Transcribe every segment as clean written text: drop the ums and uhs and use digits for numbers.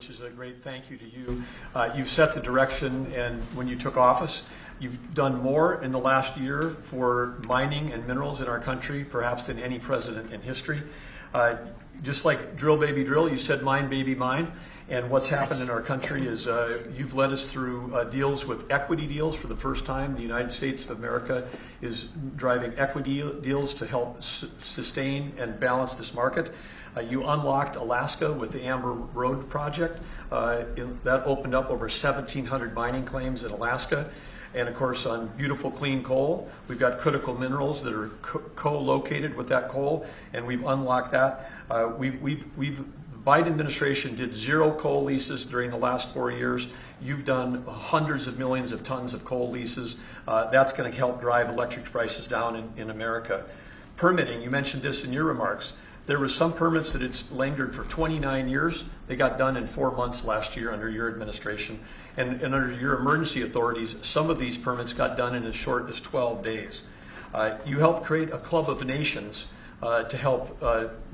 Which is a great thank you to you. You've set the direction, and when you took office, you've done more in the last year for mining and minerals in our country, perhaps than any president in history. Just like drill, baby, drill, you said mine, baby, mine. And what's happened in our country is you've led us through deals with equity deals for the first time. The United States of America is driving equity deals to help sustain and balance this market. You unlocked Alaska with the Amber Road project. That opened up over 1,700 mining claims in Alaska. And of course, on beautiful clean coal, we've got critical minerals that are co-located with that coal, and we've unlocked that. The Biden administration did 0 coal leases during the last 4 years. You've done hundreds of millions of tons of coal leases. That's going to help drive electric prices down in America. Permitting, you mentioned this in your remarks. There were some permits that it's lingered for 29 years. They got done in 4 months last year under your administration. And under your emergency authorities, some of these permits got done in as short as 12 days. You helped create a club of nations to help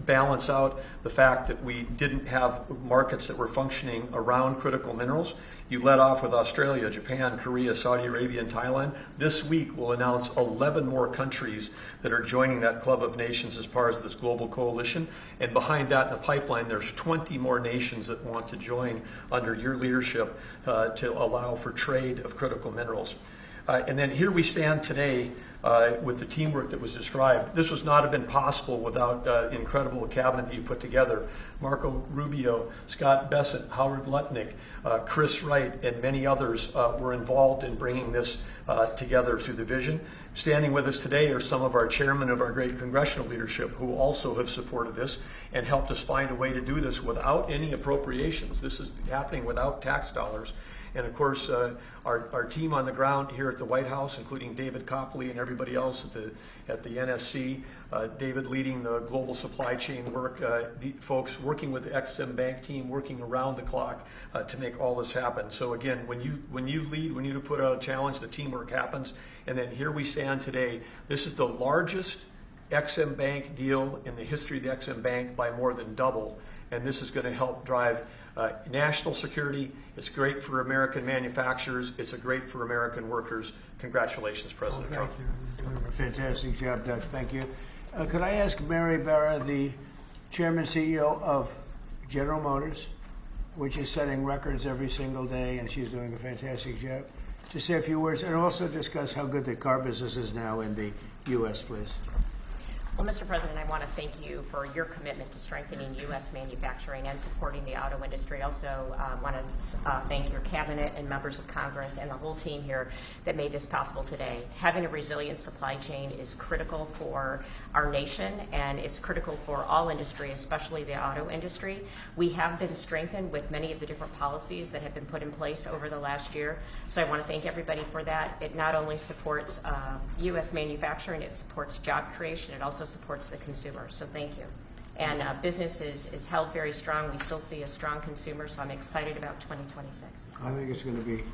balance out the fact that we didn't have markets that were functioning around critical minerals. You led off with Australia, Japan, Korea, Saudi Arabia, and Thailand. This week we'll announce 11 more countries that are joining that club of nations as part of this global coalition. And behind that in the pipeline, there's 20 more nations that want to join under your leadership to allow for trade of critical minerals. And then here we stand today with the teamwork that was described. This would not have been possible without the incredible cabinet that you put together. Marco Rubio, Scott Bessent, Howard Lutnick, Chris Wright, and many others were involved in bringing this together through the vision. Standing with us today are some of our chairmen of our great congressional leadership who also have supported this and helped us find a way to do this without any appropriations. This is happening without tax dollars. And of course, our team on the ground here at the White House, including David Copley and everybody else at the NSC, David leading the global supply chain work, the folks working with the XM Bank team, working around the clock to make all this happen. So again, when you lead, when you put out a challenge, the teamwork happens. And then here we stand today. This is the largest XM Bank deal in the history of the XM Bank by more than double. And this is going to help drive national security. It's great for American manufacturers. It's great for American workers. Congratulations, President Trump. Thank you. You're doing a fantastic job, Doug. Thank you. Could I ask Mary Barra, the Chairman CEO of General Motors, which is setting records every single day, and she's doing a fantastic job, to say a few words and also discuss how good the car business is now in the U.S., please. Well, Mr. President, I want to thank you for your commitment to strengthening U.S. manufacturing and supporting the auto industry. Also want to thank your cabinet and members of Congress and the whole team here that made this possible today. Having a resilient supply chain is critical for our nation, and it's critical for all industry, especially the auto industry. We have been strengthened with many of the different policies that have been put in place over the last year. So I want to thank everybody for that. It not only supports U.S. manufacturing, it supports job creation, it also supports the consumer, so thank you. And business is held very strong. We still see a strong consumer, so I'm excited about 2026. I think it's going to be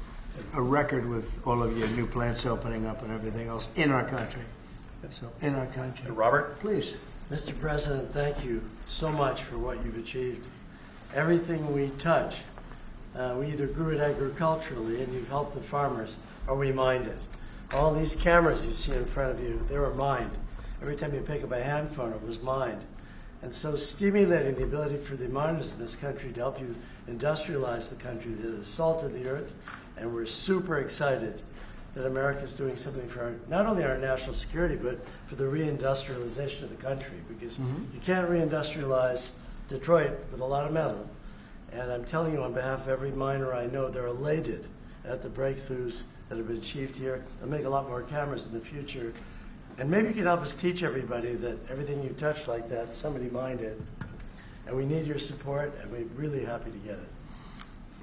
a record with all of your new plants opening up and everything else in our country. So, in our country. Robert? Please. Mr. President, thank you so much for what you've achieved. Everything we touch, we either grew it agriculturally and you've helped the farmers, or we mined it. All these cameras you see in front of you, they were mined. Every time you pick up a hand phone, it was mined. And so stimulating the ability for the miners in this country to help you industrialize the country, the salt of the earth, and we're super excited that America is doing something for not only our national security, but for the reindustrialization of the country, because you can't reindustrialize Detroit with a lot of metal. And I'm telling you on behalf of every miner I know, they're elated at the breakthroughs that have been achieved here. They'll make a lot more cameras in the future. And maybe you can help us teach everybody that everything you touch like that, somebody mined it. And we need your support, and we're really happy to get it.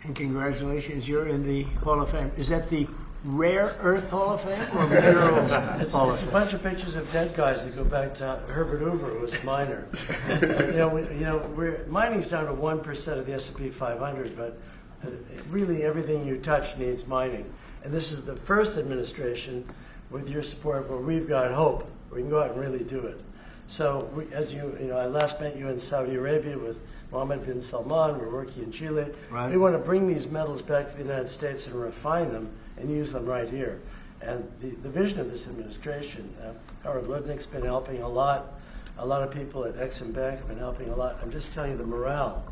And congratulations, you're in the Hall of Fame. Is that the Rare Earth Hall of Fame or Minerals Hall of It's a Fame? bunch of pictures of dead guys that go back to Herbert Hoover, who was a miner. Mining's down to 1% of the S&P 500, but really everything you touch needs mining. And this is the first administration with your support where we've got hope. We can go out and really do it. So, as you know, I last met you in Saudi Arabia with Mohammed bin Salman. We're working in Chile. Right. We want to bring these metals back to the United States and refine them and use them right here. And the vision of this administration, Howard Lutnick's been helping a lot. A lot of people at Exim Bank have been helping a lot. I'm just telling you, the morale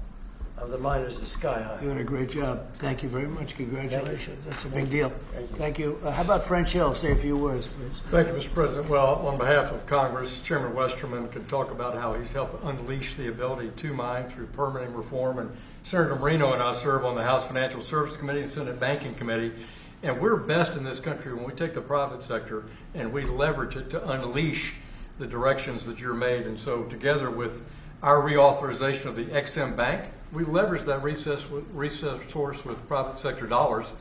of the miners is sky high. Doing a great job. Thank you very much. Congratulations. That's a big deal. Thank you. Thank you. How about French Hill? Say a few words, please. Thank you, Mr. President. Well, on behalf of Congress, Chairman Westerman could talk about how he's helped unleash the ability to mine through permitting reform. And Senator Marino and I serve on the House Financial Services Committee and Senate Banking Committee. And we're best in this country when we take the private sector and we leverage it to unleash the directions that you're made. And so together with our reauthorization of the Exim Bank, we leverage that resource with private sector dollars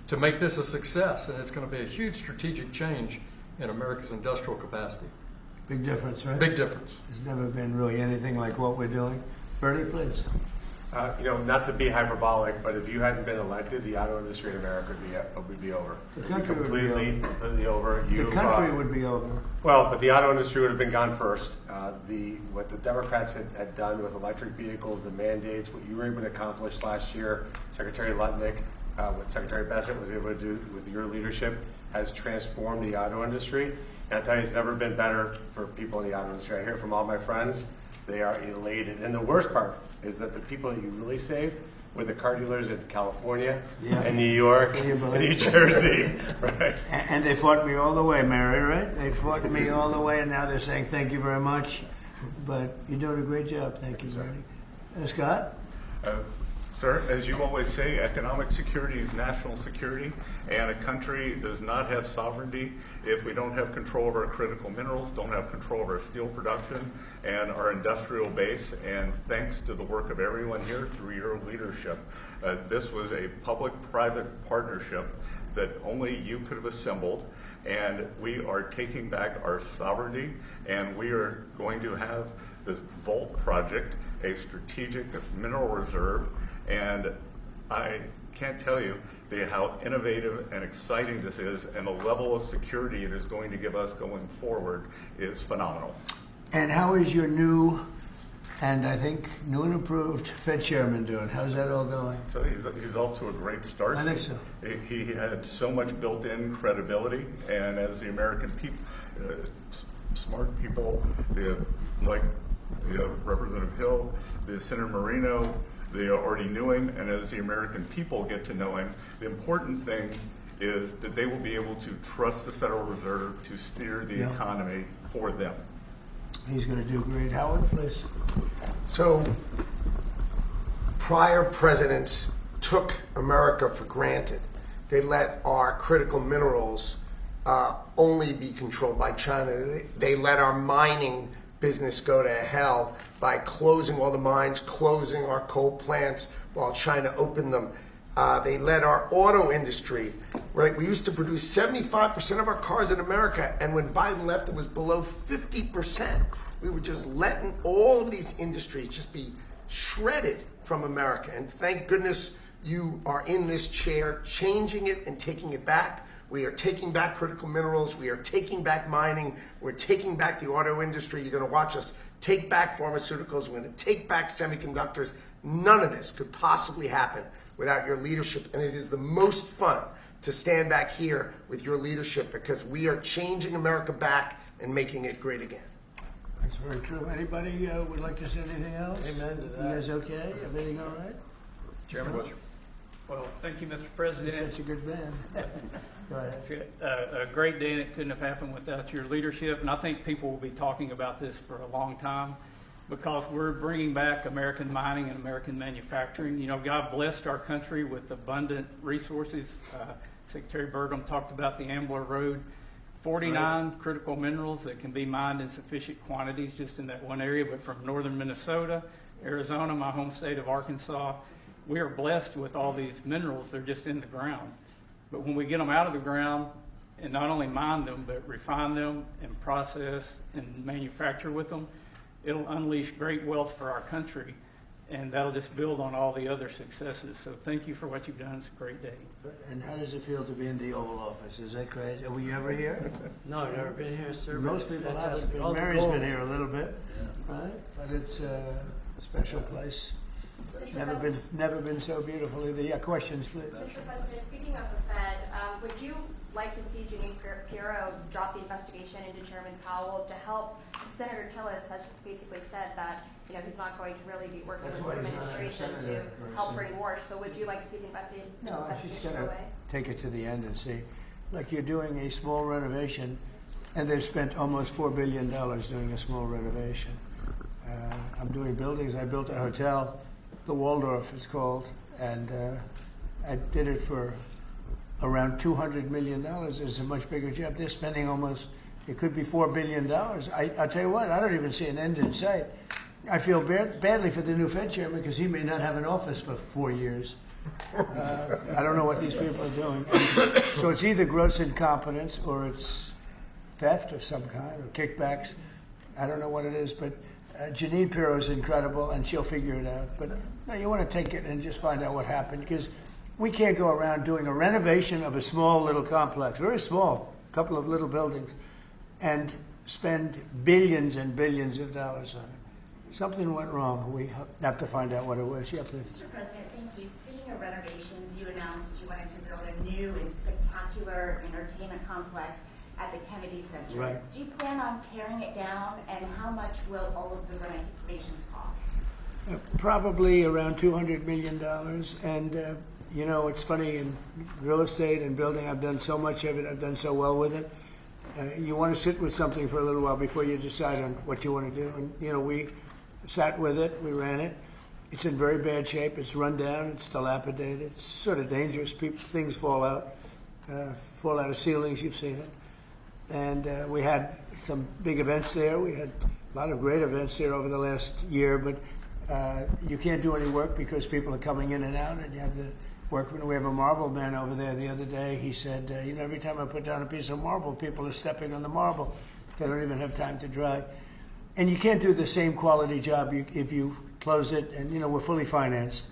to make this a success. And it's going to be a huge strategic change in America's industrial capacity. Big difference, right? Big difference. There's never been really anything like what we're doing. Bernie, please. Not to be hyperbolic, but if you hadn't been elected, the auto industry in America would be over. The country would be completely over. The country would be over. Well, but the auto industry would have been gone first. What the Democrats had done with electric vehicles, the mandates, what you were able to accomplish last year, Secretary Lutnick, what Secretary Bassett was able to do with your leadership has transformed the auto industry. And I tell you, it's never been better for people in the auto industry. I hear from all my friends. They are elated. And the worst part is that the people that you really saved were the car dealers in California and New York and New Jersey. Right. And they fought me all the way, Mary, right? They fought me all the way, and now they're saying thank you very much. But you're doing a great job. Thank you, Bernie. Scott? Sir, as you always say, economic security is national security, and a country does not have sovereignty if we don't have control of our critical minerals, don't have control of our steel production and our industrial base. And thanks to the work of everyone here through your leadership, this was a public-private partnership that only you could have assembled, and we are taking back our sovereignty, and we are going to have this Vault project, a strategic mineral reserve. And I can't tell you how innovative and exciting this is, and the level of security it is going to give us going forward is phenomenal. And how is your new, and I think new and improved Fed chairman doing? How's that all going? So he's off to a great start. I think so. He had so much built-in credibility, and as the American people, smart people, like Representative Hill, the Senator Marino, they already knew him, and as the American people get to know him, the important thing is that they will be able to trust the Federal Reserve to steer the economy for them. He's going to do great. Howard, please. So, prior presidents took America for granted. They let our critical minerals only be controlled by China. They let our mining business go to hell by closing all the mines, closing our coal plants while China opened them. They let our auto industry, right? We used to produce 75% of our cars in America, and when Biden left, it was below 50%. We were just letting all of these industries just be shredded from America. And thank goodness you are in this chair, changing it and taking it back. We are taking back critical minerals. We are taking back mining. We're taking back the auto industry. You're going to watch us take back pharmaceuticals. We're going to take back semiconductors. None of this could possibly happen without your leadership. And it is the most fun to stand back here with your leadership because we are changing America back and making it great again. That's very true. Anybody would like to say anything else? Amen to that. You guys okay? Everything all right? Chairman Bush. Well, thank you, Mr. You're President. such a good man. Go ahead. It's a great day, and it couldn't have happened without your leadership. And I think people will be talking about this for a long time because we're bringing back American mining and American manufacturing. You know, God blessed our country with abundant resources. Secretary Burgum talked about the Ambler Road. 49 critical minerals that can be mined in sufficient quantities just in that one area, but from northern Minnesota, Arizona, my home state of Arkansas, we are blessed with all these minerals. They're just in the ground. But when we get them out of the ground and not only mine them, but refine them and process and manufacture with them, it'll unleash great wealth for our country. and that'll just build on all the other successes. So thank you for what you've done. It's a great day. And how does it feel to be in the Oval Office? Is that crazy? Were you ever here? No, I've never been here, sir. but Most it's people fantastic. haven't been. All the Mary's been goals. here a little bit, right? But it's a special place. Never been so beautiful either. Yeah, questions, please. Mr. President, speaking of the Fed, would you like to see Janine Pirro drop the investigation into Chairman Powell to help? Senator Tillis has basically said that he's not going to really be working That's with why the he's not a administration senator, to help bring war. So would you like to see the investigation No, she's go going to away? take it to the end and see. Like you're doing a small renovation, and they've spent almost $4 billion doing a small renovation. I'm doing buildings. I built a hotel, the Waldorf it's called, and I did it for around $200 million. It's a much bigger job. They're spending almost, it could be $4 billion. I'll tell you what, I don't even see an end in sight. I feel badly for the new Fed chairman because he may not have an office for 4 years. I don't know what these people are doing. So it's either gross incompetence or it's theft of some kind or kickbacks. I don't know what it is, but Janine Pirro is incredible and she'll figure it out. But no, you want to take it and just find out what happened because we can't go around doing a renovation of a small little complex, very small, a couple of little buildings, and spend billions and billions of dollars on it. Something went wrong. We have to find out what it was. Yeah, please. Mr. President, thank you. Speaking of renovations, you announced you wanted to build a new and spectacular entertainment complex at the Kennedy Center. Right. Do you plan on tearing it down, and how much will all of the renovations cost? Probably around $200 million. And, it's funny, in real estate and building, I've done so much of it. I've done so well with it. You want to sit with something for a little while before you decide on what you want to do. And, we sat with it. We ran it. It's in very bad shape. It's run down. It's dilapidated. It's sort of dangerous. Things fall out of ceilings. You've seen it. And we had some big events there. We had a lot of great events there over the last year, but you can't do any work because people are coming in and out, and you have the workmen. We have a marble man over there the other day. He said, every time I put down a piece of marble, people are stepping on the marble. They don't even have time to dry. And you can't do the same quality job if you close it, and, we're fully financed.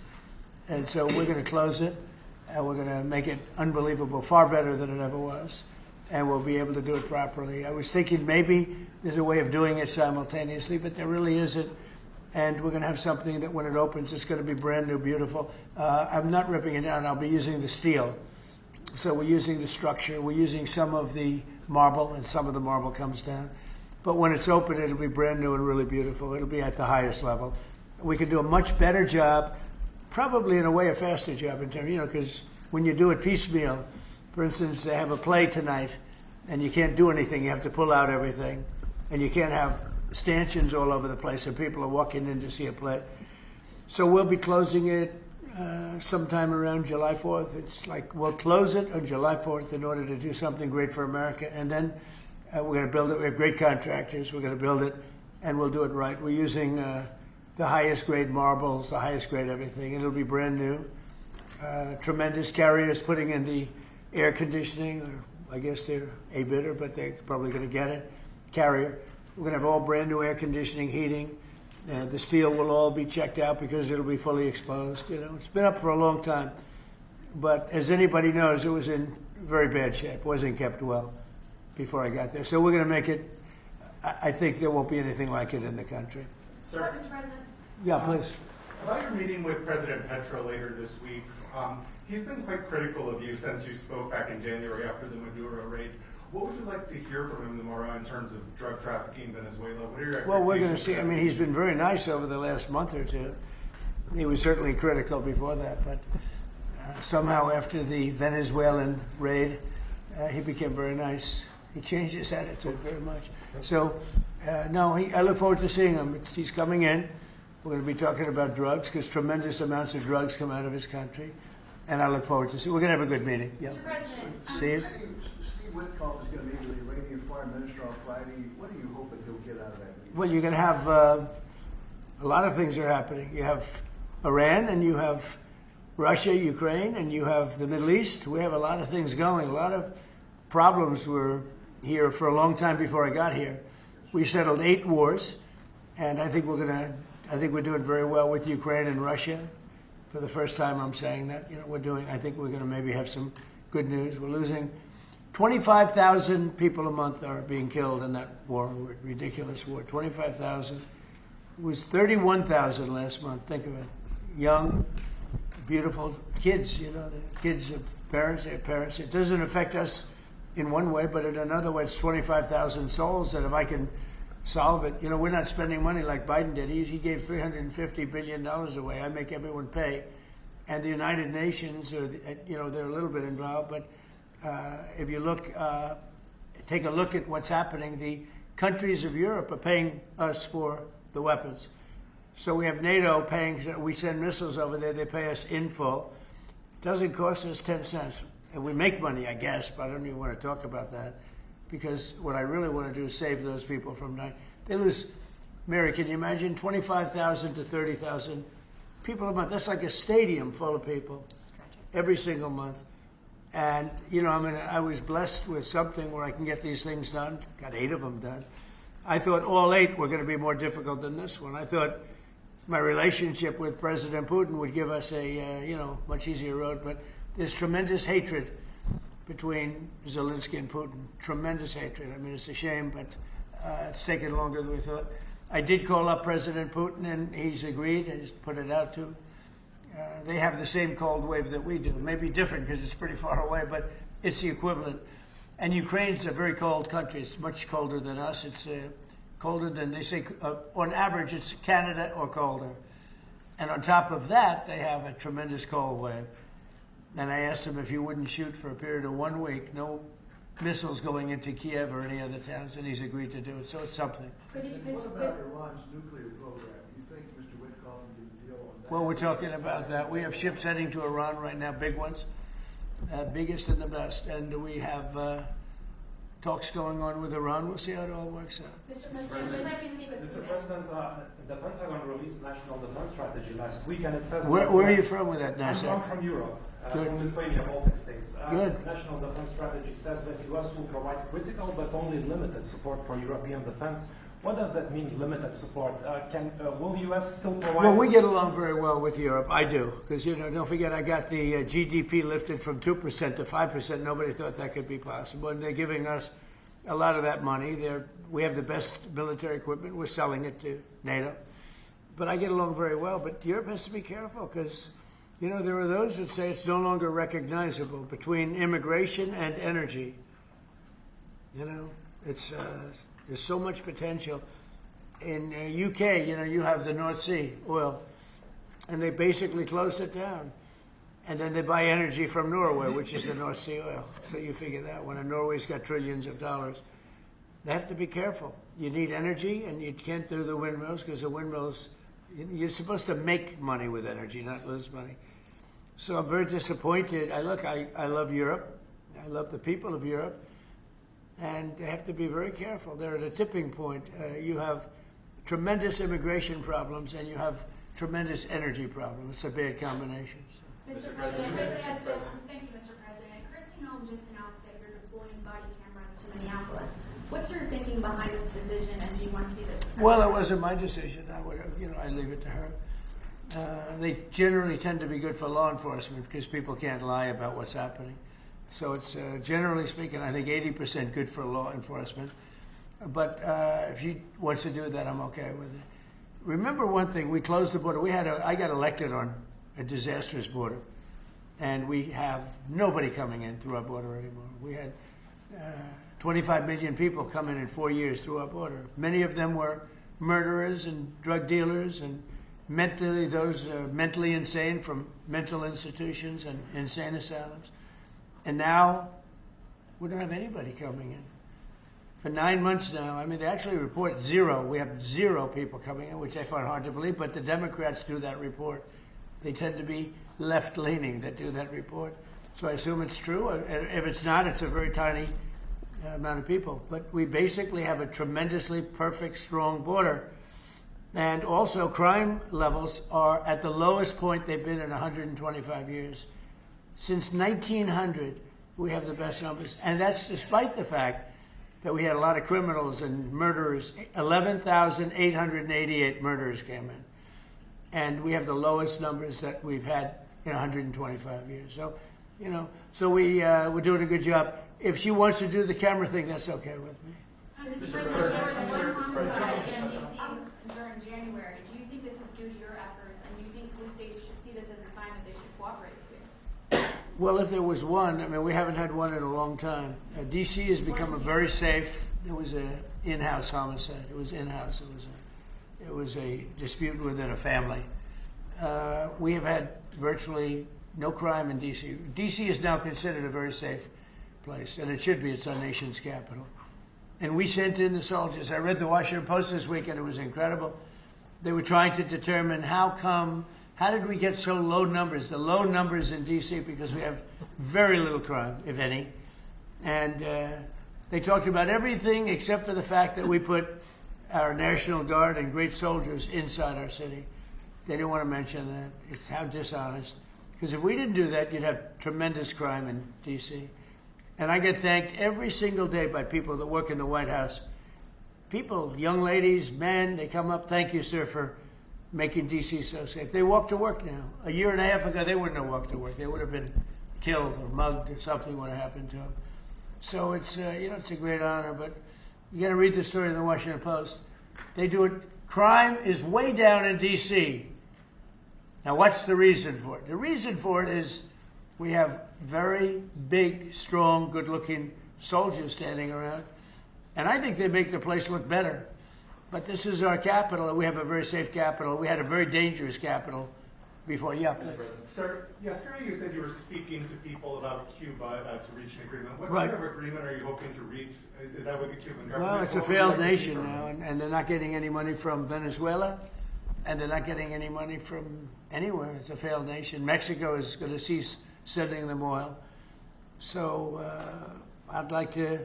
And so we're going to close it, and we're going to make it unbelievable, far better than it ever was. And we'll be able to do it properly. I was thinking maybe there's a way of doing it simultaneously, but there really isn't. And we're going to have something that when it opens, it's going to be brand new, beautiful. I'm not ripping it down. I'll be using the steel. So we're using the structure. We're using some of the marble, and some of the marble comes down. But when it's open, it'll be brand new and really beautiful. It'll be at the highest level. We can do a much better job, probably in a way a faster job in terms, because when you do it piecemeal, for instance, they have a play tonight, and you can't do anything. You have to pull out everything, and you can't have stanchions all over the place, and people are walking in to see a play. So we'll be closing it sometime around July 4th. It's like we'll close it on July 4th in order to do something great for America, and then we're going to build it. We have great contractors. We're going to build it, and we'll do it right. We're using the highest grade marbles, the highest grade everything. It'll be brand new. Tremendous carriers putting in the air conditioning, or I guess they're a bidder, but they're probably going to get it. Carrier. We're going to have all brand new air conditioning, heating. The steel will all be checked out because it'll be fully exposed. It's been up for a long time. But as anybody knows, it was in very bad shape. Wasn't kept well before I got there. So we're going to make it, I think there won't be anything like it in the country. Sir, Mr. President? Yeah, please. About your meeting with President Petro later this week, he's been quite critical of you since you spoke back in January after the Maduro raid. What would you like to hear from him tomorrow in terms of drug trafficking in Venezuela? What are your expectations? Well, we're going to see. I mean, he's been very nice over the last month or two. He was certainly critical before that, but somehow after the Venezuelan raid, he became very nice. He changed his attitude very much. So, no, I look forward to seeing him. He's coming in. We're going to be talking about drugs because tremendous amounts of drugs come out of his country. And I look forward to see. We're going to have a good meeting. Yeah. Mr. President. Steve? Steve Witkoff is going to meet with the Iranian foreign minister on Friday. What are you hoping he'll get out of that meeting? Well, you're going to have a lot of things are happening. You have Iran, and you have Russia, Ukraine, and you have the Middle East. We have a lot of things going. A lot of problems were here for a long time before I got here. We settled 8 wars, and I think we're going to I think we're doing very well with Ukraine and Russia. For the first time, I'm saying that. I think we're going to maybe have some good news. We're losing 25,000 people a month are being killed in that war, ridiculous war. 25,000. It was 31,000 last month. Think of it. Young, beautiful kids, the kids of parents, their parents. It doesn't affect us in one way, but in another way, it's 25,000 souls that if I can solve it, we're not spending money like Biden did. He gave $350 billion away. I make everyone pay. And the United Nations, they're a little bit involved, but if you take a look at what's happening, the countries of Europe are paying us for the weapons. So we have NATO paying, we send missiles over there, they pay us in full. It doesn't cost us 10 cents. And we make money, I guess, but I don't even want to talk about that because what I really want to do is save those people from dying. They lose, Mary, can you imagine 25,000 to 30,000 people a month? That's like a stadium full of people every single month. And, I was blessed with something where I can get these things done. Got 8 of them done. I thought all 8 were going to be more difficult than this one. I thought my relationship with President Putin would give us a, much easier road. But there's tremendous hatred between Zelensky and Putin. Tremendous hatred. I mean, it's a shame, but it's taken longer than we thought. I did call up President Putin, and he's agreed. He's put it out to. They have the same cold wave that we do. Maybe different because it's pretty far away, but it's the equivalent. And Ukraine's a very cold country. It's much colder than us. It's colder than, they say, on average, it's Canada or colder. And on top of that, they have a tremendous cold wave. And I asked him if he wouldn't shoot for a period of 1 week, no missiles going into Kiev or any other towns, and he's agreed to do it. So it's something. What about Iran's nuclear program? Do you think Mr. Witkoff can do a deal on that? Well, we're talking about that. We have ships heading to Iran right now, big ones, biggest and the best. And we have talks going on with Iran. We'll see how it all works out. Mr. President, would like to speak with Mr. President, the Pentagon released National Defense Strategy last week, and it says... Where are you from with that now, sir? I'm from Europe, Good. from Lithuania, Baltic states. Good. The National Defense Strategy says that U.S. will provide critical but only limited support for European defense. What does that mean, limited support? Will U.S. still provide... Well, we get along very well with Europe. I do. Because, don't forget, I got the GDP lifted from 2% to 5%. Nobody thought that could be possible. And they're giving us a lot of that money. We have the best military equipment. We're selling it to NATO. But I get along very well. But Europe has to be careful because, there are those that say it's no longer recognizable between immigration and energy. It's... There's so much potential. In UK, you have the North Sea oil, and they basically closed it down. And then they buy energy from Norway, which is the North Sea oil. So you figure that one. And Norway's got trillions of dollars. They have to be careful. You need energy, and you can't do the windmills because the windmills, you're supposed to make money with energy, not lose money. So I'm very disappointed. I love Europe. I love the people of Europe. And they have to be very careful. They're at a tipping point. You have tremendous immigration problems, and you have tremendous energy problems. It's a bad combination. Mr. President, thank you, Mr. President. Kristi Noem just announced that you're deploying body cameras to Minneapolis. What's your thinking behind this decision, and do you want to see this? Well, it wasn't my decision. I leave it to her. They generally tend to be good for law enforcement because people can't lie about what's happening. So it's, generally speaking, I think 80% good for law enforcement. But if she wants to do that, I'm okay with it. Remember one thing, we closed the border. I got elected on a disastrous border. And we have nobody coming in through our border anymore. We had 25 million people come in 4 years through our border. Many of them were murderers and drug dealers and mentally insane from mental institutions and insane asylums. And now, we don't have anybody coming in. For 9 months now, they actually report 0. We have 0 people coming in, which I find hard to believe, but the Democrats do that report. They tend to be left-leaning that do that report. So I assume it's true. If it's not, it's a very tiny amount of people. But we basically have a tremendously perfect, strong border. And also, crime levels are at the lowest point they've been in 125 years. Since 1900, we have the best numbers. And that's despite the fact that we had a lot of criminals and murderers. 11,888 murderers came in. and we have the lowest numbers that we've had in 125 years. So, so we're doing a good job. If she wants to do the camera thing, that's okay with me. Mr. President, there was one homicide in D.C. during January. Do you think this is due to your efforts, and do you think blue states should see this as a sign that they should cooperate with you? Well, if there was one, I mean, we haven't had one in a long time. D.C. has become a very safe. There was an in-house homicide. It was in-house. It was a dispute within a family. We have had virtually no crime in D.C. D.C. is now considered a very safe place, and it should be. It's our nation's capital. And we sent in the soldiers. I read the Washington Post this week, and it was incredible. They were trying to determine how did we get so low numbers? The low numbers in D.C. because we have very little crime, if any. And they talked about everything except for the fact that we put our National Guard and great soldiers inside our city. They didn't want to mention that. It's how dishonest. Because if we didn't do that, you'd have tremendous crime in D.C. And I get thanked every single day by people that work in the White House. People, young ladies, men, they come up, thank you, sir, for making D.C. so safe. They walk to work now. A year and a half ago, they wouldn't have walked to work. They would have been killed or mugged or something would have happened to them. So it's, it's a great honor, but you got to read the story in the Washington Post. They do it. Crime is way down in D.C. Now, what's the reason for it? The reason for it is we have very big, strong, good-looking soldiers standing around. And I think they make the place look better. But this is our capital, and we have a very safe capital. We had a very dangerous capital before. Yeah, Sir, yesterday you said you were speaking to people about Cuba to reach an agreement. What Right. sort of agreement are you hoping to reach? Is that with the Cuban government? well, it's a What would you failed like to see nation from now, it? and they're not getting any money from Venezuela, and they're not getting any money from anywhere. It's a failed nation. Mexico is going to cease sending them oil. So I'd like to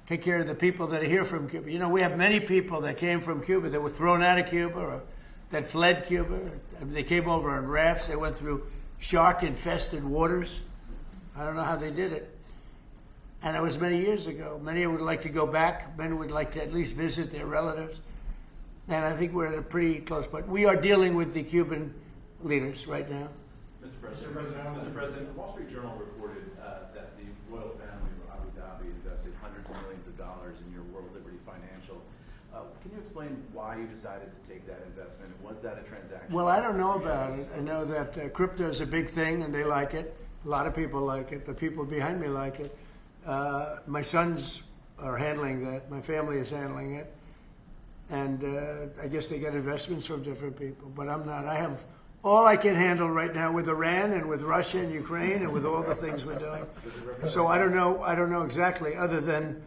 take care of the people that are here from Cuba. You know, we have many people that came from Cuba that were thrown out of Cuba or that fled Cuba. They came over on rafts. They went through shark-infested waters. I don't know how they did it. And it was many years ago. Many would like to go back. Many would like to at least visit their relatives. And I think we're at a pretty close point. We are dealing with the Cuban leaders right now. Mr. President, the Wall Street Journal reported that the royal family of Abu Dhabi invested hundreds of millions of dollars in your World Liberty Financial. Can you explain why you decided to take that investment? Was that a transaction? Well, I don't know about it. I know that crypto is a big thing, and they like it. A lot of people like it. The people behind me like it. My sons are handling that. My family is handling it. And I guess they get investments from different people. But I'm not. I have all I can handle right now with Iran and with Russia and Ukraine and with all the things we're doing. So I don't know exactly, other than,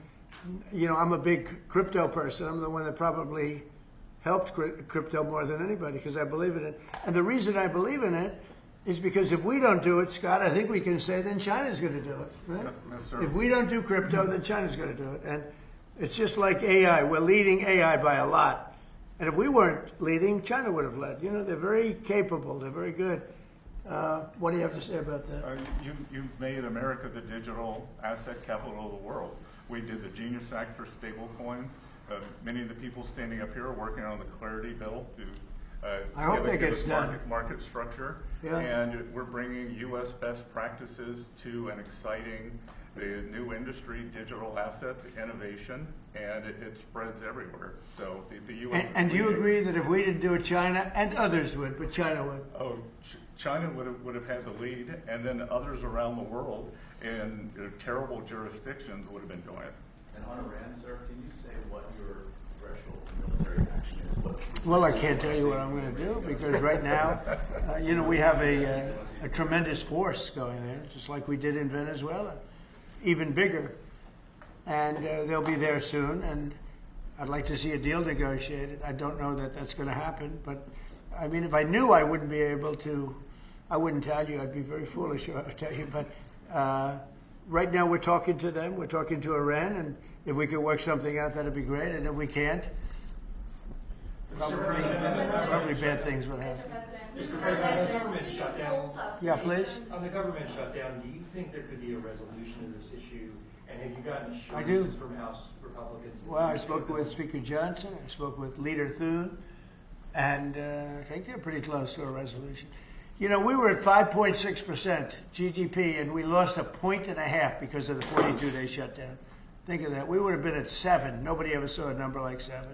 I'm a big crypto person. I'm the one that probably helped crypto more than anybody because I believe in it. And the reason I believe in it is because if we don't do it, Scott, I think we can say then China's going to do it. Right? Yes, sir. If we don't do crypto, then China's going to do it. And it's just like AI. We're leading AI by a lot. And if we weren't leading, China would have led. They're very capable. They're very good. What do you have to say about that? You've made America the digital asset capital of the world. We did the Genius Act for stable coins. Many of the people standing up here are working on the Clarity Bill to I hope that give gets us done. market structure. Yeah. And we're bringing U.S. best practices to an exciting the new industry, digital assets, innovation, and it spreads everywhere. So the U.S. And do you agree that if we didn't do it, China and others would, but China would? Oh, China would have had the lead, and then others around the world in terrible jurisdictions would have been doing it. And on Iran, sir, can you say what your threshold military action is? Well, I can't tell you what I'm going to do because right now, we have a tremendous force going there, just like we did in Venezuela, even bigger. And they'll be there soon, and I'd like to see a deal negotiated. I don't know that that's going to happen, but I mean, if I knew I wouldn't be able to, I wouldn't tell you. I'd be very foolish if I would tell you. But right now we're talking to them. We're talking to Iran, and if we could work something out, that'd be great. And if we can't, probably bad things would happen. Mr. President, on the government shutdown. Yeah, please. On the government shutdown, do you think there could be a resolution to this issue? And have you gotten I do. assurances from House Republicans? Well, I spoke with Speaker Johnson. I spoke with Leader Thune. And I think they're pretty close to a resolution. You know, we were at 5.6% GDP, and we lost 1.5 points because of the 42-day shutdown. Think of that. We would have been at 7. Nobody ever saw a number like 7.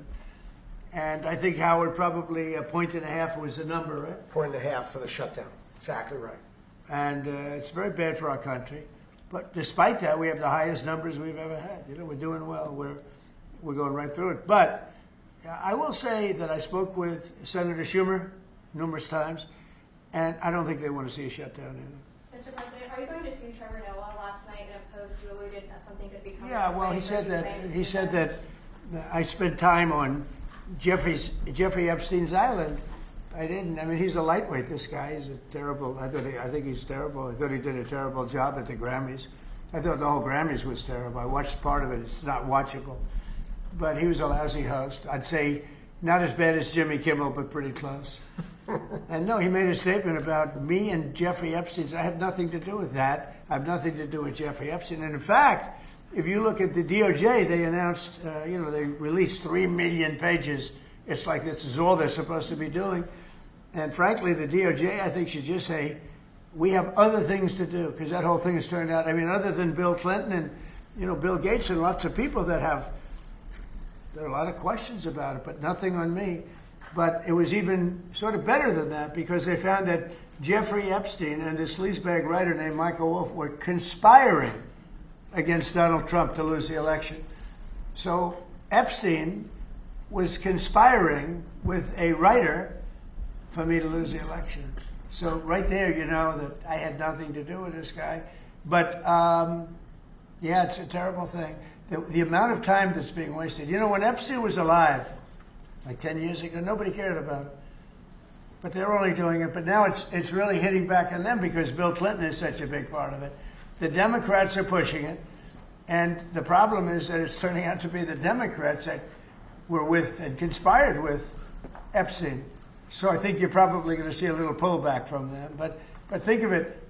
And I think, Howard, probably 1.5 points was the number, right? 1.5 for the shutdown. Exactly right. And it's very bad for our country. But despite that, we have the highest numbers we've ever had. You know, we're doing well. We're going right through it. But I will say that I spoke with Senator Schumer numerous times, and I don't think they want to see a shutdown either. Mr. President, are you going to sue Trevor Noah? Last night in a post, you alluded that something could become. Yeah, well, he said that I spent time on Jeffrey Epstein's island. I didn't. I mean, he's a lightweight. This guy is a terrible. I think he's terrible. I thought he did a terrible job at the Grammys. I thought the whole Grammys was terrible. I watched part of it. It's not watchable. But he was a lousy host. I'd say not as bad as Jimmy Kimmel, but pretty close. And no, he made a statement about me and Jeffrey Epstein. I have nothing to do with that. I have nothing to do with Jeffrey Epstein. And in fact, if you look at the DOJ, they announced, they released 3 million pages. It's like this is all they're supposed to be doing. And frankly, the DOJ, I think, should just say, we have other things to do, because that whole thing has turned out, I mean, other than Bill Clinton and, Bill Gates and lots of people there are a lot of questions about it, but nothing on me. But it was even sort of better than that, because they found that Jeffrey Epstein and this sleazebag writer named Michael Wolff were conspiring against Donald Trump to lose the election. So Epstein was conspiring with a writer for me to lose the election. So right there, you know that I had nothing to do with this guy. But yeah, it's a terrible thing. The amount of time that's being wasted. You know, when Epstein was alive, like 10 years ago, nobody cared about it. But they're only doing it. But now it's really hitting back on them because Bill Clinton is such a big part of it. The Democrats are pushing it. And the problem is that it's turning out to be the Democrats that were with and conspired with Epstein. So I think you're probably going to see a little pullback from them. But think of it.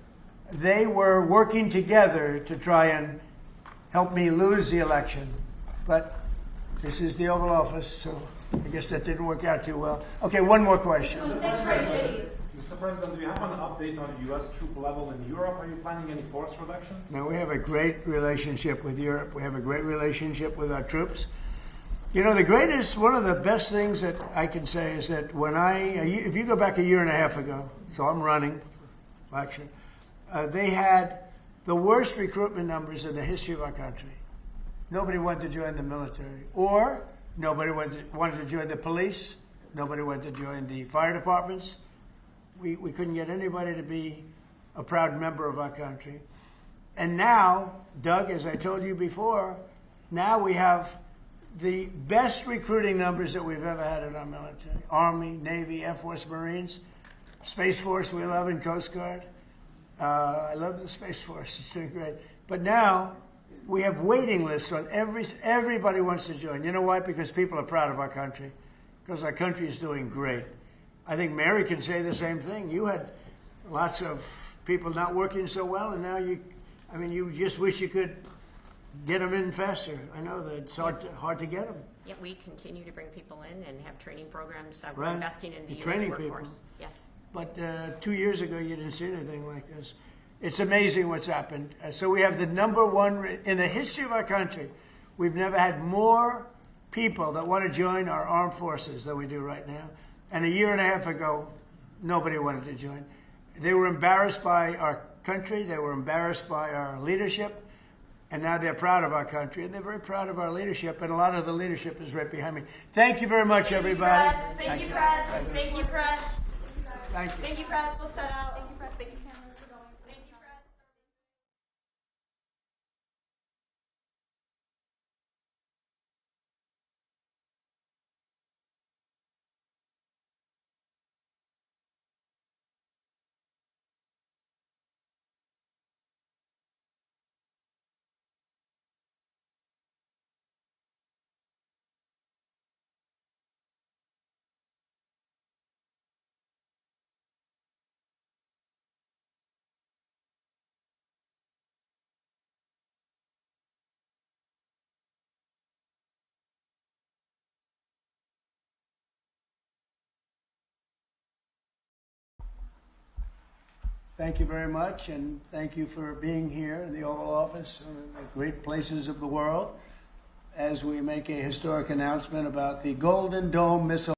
They were working together to try and help me lose the election. But this is the Oval Office, so I guess that didn't work out too well. Okay, one more question. Mr. President, do you have an update on the U.S. troop level in Europe? Are you planning any force reductions? No, we have a great relationship with Europe. We have a great relationship with our troops. You know, one of the best things that I can say is that if you go back a year and a half ago, so I'm running for election, they had the worst recruitment numbers in the history of our country. Nobody wanted to join the military, or nobody wanted to join the police. Nobody wanted to join the fire departments. We couldn't get anybody to be a proud member of our country. And now, Doug, as I told you before, now we have the best recruiting numbers that we've ever had in our military. Army, Navy, Air Force, Marines, Space Force, we love, and Coast Guard. I love the Space Force. It's doing great. But now we have waiting lists on everybody wants to join. You know why? Because people are proud of our country. Because our country is doing great. I think Mary can say the same thing. You had lots of people not working so well, and now you just wish you could get them in faster. I know that it's hard to get them. Yeah, we continue to bring people in and have training programs. We're Right. investing in the U.S. Training workforce. people. Yes. But 2 years ago, you didn't see anything like this. It's amazing what's happened. So we have the number one, in the history of our country, we've never had more people that want to join our armed forces than we do right now. And a year and a half ago, nobody wanted to join. They were embarrassed by our country. They were embarrassed by our leadership. And now they're proud of our country, and they're very proud of our leadership, and a lot of the leadership is right behind me. Thank you very much, everybody. Thank you, press. Thank you, press. Thank you. Thank you, press. Let's head out. Thank you, press. Thank you. Thank you very much, and thank you for being here in the Oval Office, one of the great places of the world, as we make a historic announcement about the Golden Dome missile.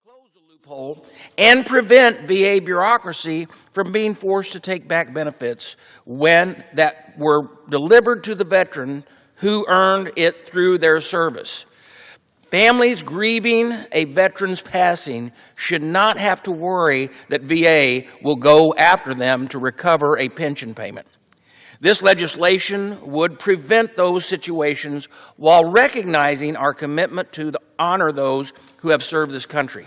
Close the loophole and prevent VA bureaucracy from being forced to take back benefits when that were delivered to the veteran who earned it through their service. Families grieving a veteran's passing should not have to worry that VA will go after them to recover a pension payment. This legislation would prevent those situations while recognizing our commitment to honor those who have served this country.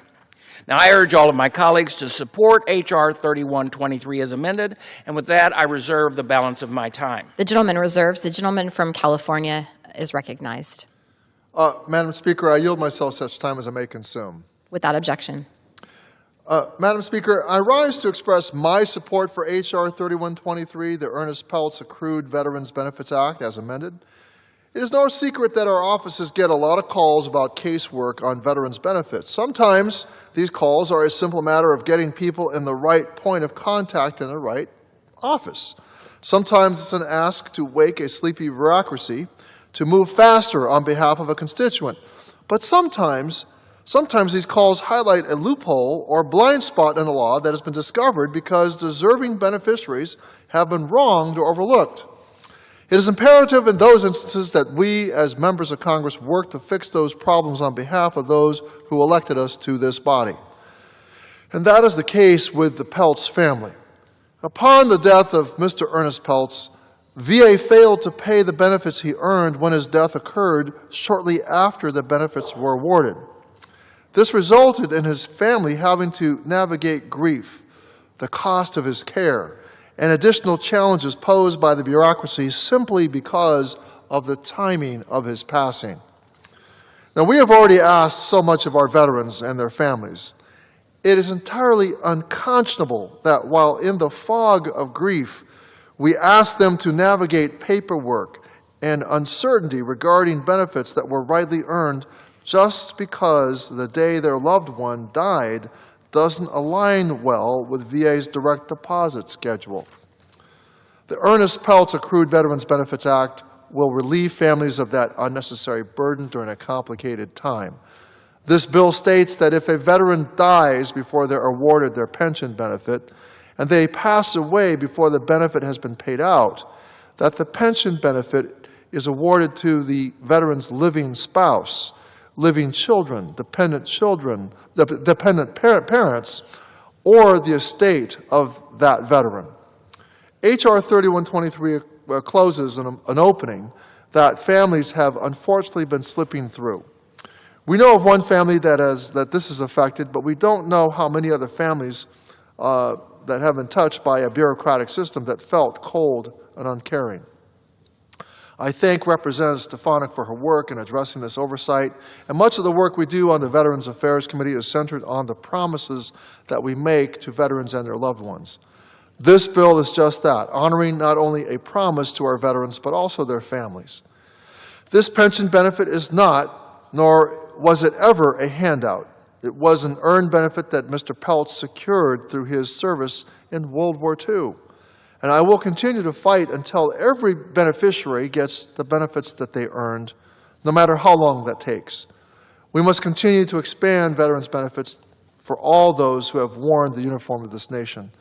Now, I urge all of my colleagues to support H.R. 3123 as amended, and with that, I reserve the balance of my time. The gentleman reserves. The gentleman from California is recognized. Madam Speaker, I yield myself such time as I may consume. Without objection. Madam Speaker, I rise to express my support for H.R. 3123, the Ernest Peltz Accrued Veterans Benefits Act, as amended. It is no secret that our offices get a lot of calls about casework on veterans' benefits. Sometimes these calls are a simple matter of getting people in the right point of contact in the right office. Sometimes it's an ask to wake a sleepy bureaucracy to move faster on behalf of a constituent. But sometimes these calls highlight a loophole or blind spot in the law that has been discovered because deserving beneficiaries have been wronged or overlooked. It is imperative in those instances that we, as members of Congress, work to fix those problems on behalf of those who elected us to this body. And that is the case with the Peltz family. Upon the death of Mr. Ernest Peltz, VA failed to pay the benefits he earned when his death occurred shortly after the benefits were awarded. This resulted in his family having to navigate grief, the cost of his care, and additional challenges posed by the bureaucracy simply because of the timing of his passing. Now, we have already asked so much of our veterans and their families. It is entirely unconscionable that while in the fog of grief, we ask them to navigate paperwork and uncertainty regarding benefits that were rightly earned just because the day their loved one died doesn't align well with VA's direct deposit schedule. The Ernest Peltz Accrued Veterans Benefits Act will relieve families of that unnecessary burden during a complicated time. This bill states that if a veteran dies before they're awarded their pension benefit, and they pass away before the benefit has been paid out, that the pension benefit is awarded to the veteran's living spouse, living children, dependent parents, or the estate of that veteran. H.R. 3123 closes an opening that families have unfortunately been slipping through. We know of one family that this is affected, but we don't know how many other families that have been touched by a bureaucratic system that felt cold and uncaring. I thank Representative Stefanik for her work in addressing this oversight, and much of the work we do on the Veterans Affairs Committee is centered on the promises that we make to veterans and their loved ones. This bill is just that, honoring not only a promise to our veterans, but also their families. This pension benefit is not, nor was it ever, a handout. It was an earned benefit that Mr. Peltz secured through his service in World War II. And I will continue to fight until every beneficiary gets the benefits that they earned, no matter how long that takes. We must continue to expand veterans' benefits for all those who have worn the uniform of this nation.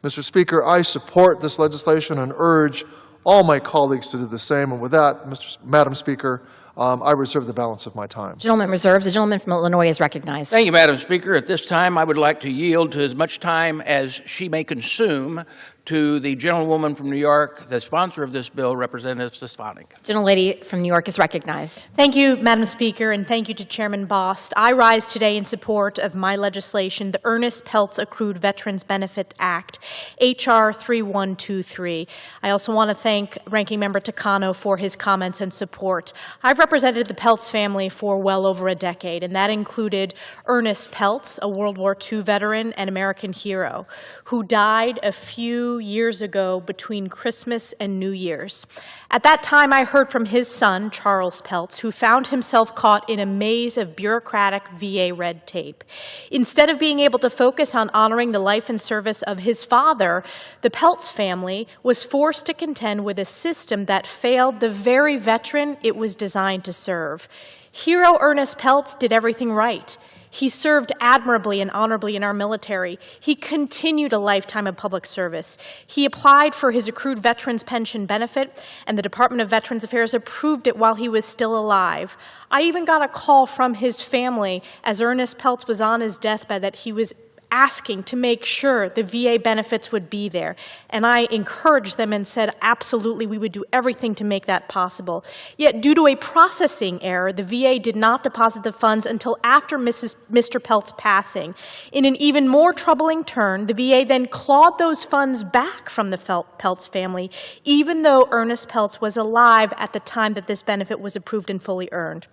Mr. Speaker, I support this legislation and urge all my colleagues to do the same. And with that, Madam Speaker, I reserve the balance of my time. Gentleman reserves. The gentleman from Illinois is recognized. Thank you, Madam Speaker. At this time, I would like to yield to as much time as she may consume to the gentlewoman from New York, the sponsor of this bill, Representative Stefanik. Gentlelady from New York is recognized. Thank you, Madam Speaker, and thank you to Chairman Bost. I rise today in support of my legislation, the Ernest Peltz Accrued Veterans Benefit Act, H.R. 3123. I also want to thank Ranking Member Takano for his comments and support. I've represented the Peltz family for well over a decade, and that included Ernest Peltz, a World War II veteran and American hero, who died a few years ago between Christmas and New Year's. At that time, I heard from his son, Charles Peltz, who found himself caught in a maze of bureaucratic VA red tape. Instead of being able to focus on honoring the life and service of his father, the Peltz family was forced to contend with a system that failed the very veteran it was designed to serve. Hero Ernest Peltz did everything right. He served admirably and honorably in our military. He continued a lifetime of public service. He applied for his accrued veterans pension benefit, and the Department of Veterans Affairs approved it while he was still alive. I even got a call from his family as Ernest Peltz was on his deathbed that he was asking to make sure the VA benefits would be there. And I encouraged them and said, absolutely, we would do everything to make that possible. Yet, due to a processing error, the VA did not deposit the funds until after Mr. Peltz's passing. In an even more troubling turn, the VA then clawed those funds back from the Peltz family, even though Ernest Peltz was alive at the time that this benefit was approved and fully earned.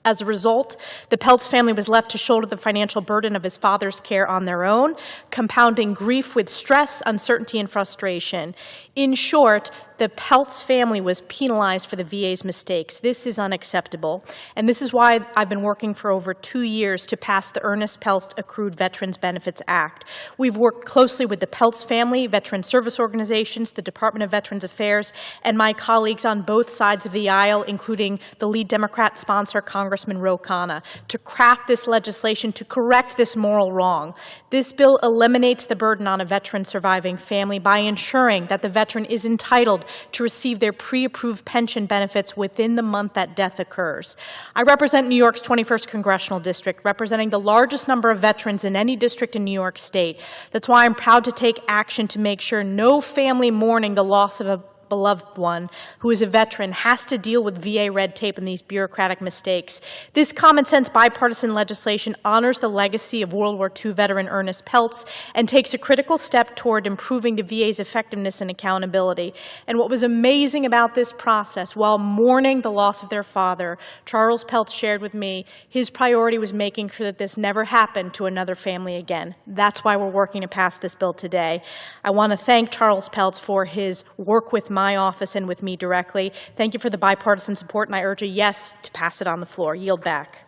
As a result, the Peltz family was left to shoulder the financial burden of his father's care on their own, compounding grief with stress, uncertainty, and frustration. In short, the Peltz family was penalized for the VA's mistakes. This is unacceptable, and this is why I've been working for over 2 years to pass the Ernest Peltz Accrued Veterans Benefits Act. We've worked closely with the Peltz family, veteran service organizations, the Department of Veterans Affairs, and my colleagues on both sides of the aisle, including the lead Democrat sponsor, Congressman Ro Khanna, to craft this legislation to correct this moral wrong. This bill eliminates the burden on a veteran surviving family by ensuring that the veteran is entitled to receive their pre-approved pension benefits within the month that death occurs. I represent New York's 21st Congressional District, representing the largest number of veterans in any district in New York State. That's why I'm proud to take action to make sure no family mourning the loss of a beloved one, who is a veteran, has to deal with VA red tape and these bureaucratic mistakes. This common sense bipartisan legislation honors the legacy of World War II veteran Ernest Peltz and takes a critical step toward improving the VA's effectiveness and accountability. And what was amazing about this process, while mourning the loss of their father, Charles Peltz shared with me his priority was making sure that this never happened to another family again. That's why we're working to pass this bill today. I want to thank Charles Peltz for his work with my office and with me directly. Thank you for the bipartisan support, and I urge a yes to pass it on the floor. Yield back.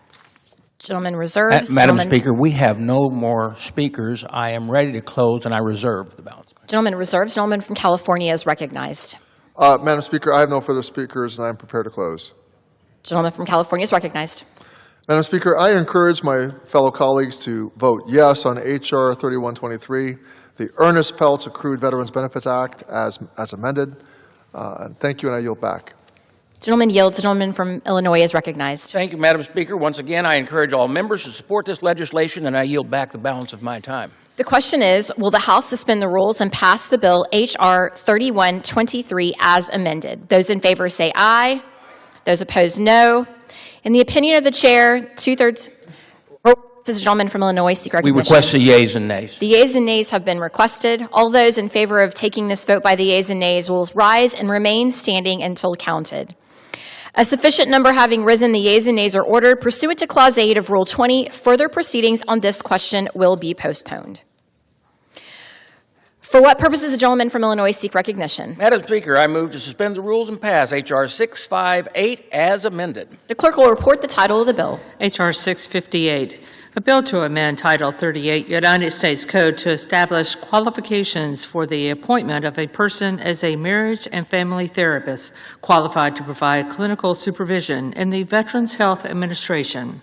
Gentleman reserves. Madam Speaker, we have no more speakers. I am ready to close, and I reserve the balance. Gentleman reserves. Gentleman from California is recognized. Madam Speaker, I have no further speakers, and I am prepared to close. Gentleman from California is recognized. Madam Speaker, I encourage my fellow colleagues to vote yes on H.R. 3123, the Ernest Peltz Accrued Veterans Benefits Act as amended. And thank you, and I yield back. Gentleman yields. The gentleman from Illinois is recognized. Thank you, Madam Speaker. Once again, I encourage all members to support this legislation, and I yield back the balance of my time. The question is, will the House suspend the rules and pass the bill H.R. 3123 as amended? Those in favor say aye. Those opposed, no. In the opinion of the chair, 2/3. This gentleman from Illinois seek recognition. We request the yeas and nays. The yeas and nays have been requested. All those in favor of taking this vote by the yeas and nays will rise and remain standing until counted. A sufficient number having risen, the yeas and nays are ordered. Pursuant to Clause 8 of Rule 20, further proceedings on this question will be postponed. For what purpose does the gentleman from Illinois seek recognition? Madam Speaker, I move to suspend the rules and pass H.R. 658 as amended. The clerk will report the title of the bill. H.R. 658, a bill to amend Title 38 United States Code to establish qualifications for the appointment of a person as a marriage and family therapist qualified to provide clinical supervision in the Veterans Health Administration.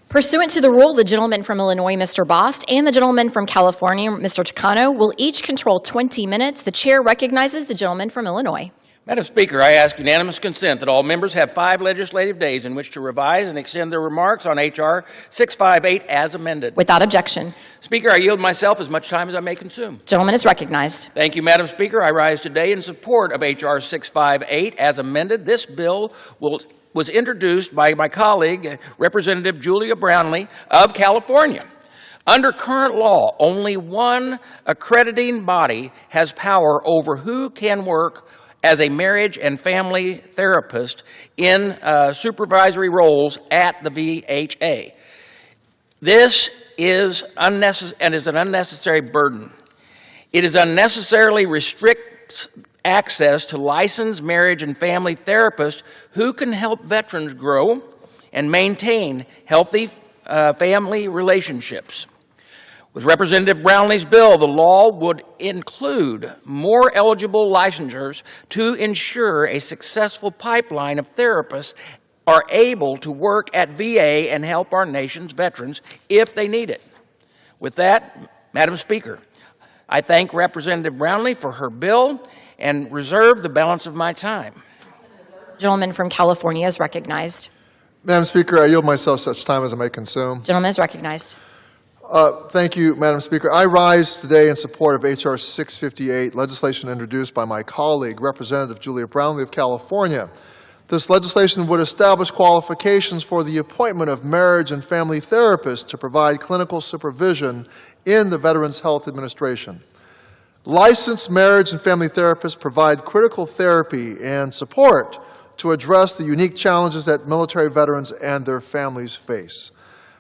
Pursuant to the rule, the gentleman from Illinois, Mr. Bost, and the gentleman from California, Mr. Chicano, will each control 20 minutes. The chair recognizes the gentleman from Illinois. Madam Speaker, I ask unanimous consent that all members have 5 legislative days in which to revise and extend their remarks on H.R. 658 as amended. Without objection. Speaker, I yield myself as much time as I may consume. Gentleman is recognized. Thank you, Madam Speaker. I rise today in support of H.R. 658 as amended. This bill was introduced by my colleague, Representative Julia Brownlee of California. Under current law, only one accrediting body has power over who can work as a marriage and family therapist in supervisory roles at the VHA. This is an unnecessary burden. It is unnecessarily restricts access to licensed marriage and family therapists who can help veterans grow and maintain healthy family relationships. With Representative Brownlee's bill, the law would include more eligible licensures to ensure a successful pipeline of therapists are able to work at VA and help our nation's veterans if they need it. With that, Madam Speaker, I thank Representative Brownlee for her bill and reserve the balance of my time. The gentleman from California is recognized. Madam Speaker, I yield myself such time as I may consume. Gentleman is recognized. Thank you, Madam Speaker. I rise today in support of H.R. 658, legislation introduced by my colleague, Representative Julia Brownlee of California. This legislation would establish qualifications for the appointment of marriage and family therapists to provide clinical supervision in the Veterans Health Administration. Licensed marriage and family therapists provide critical therapy and support to address the unique challenges that military veterans and their families face.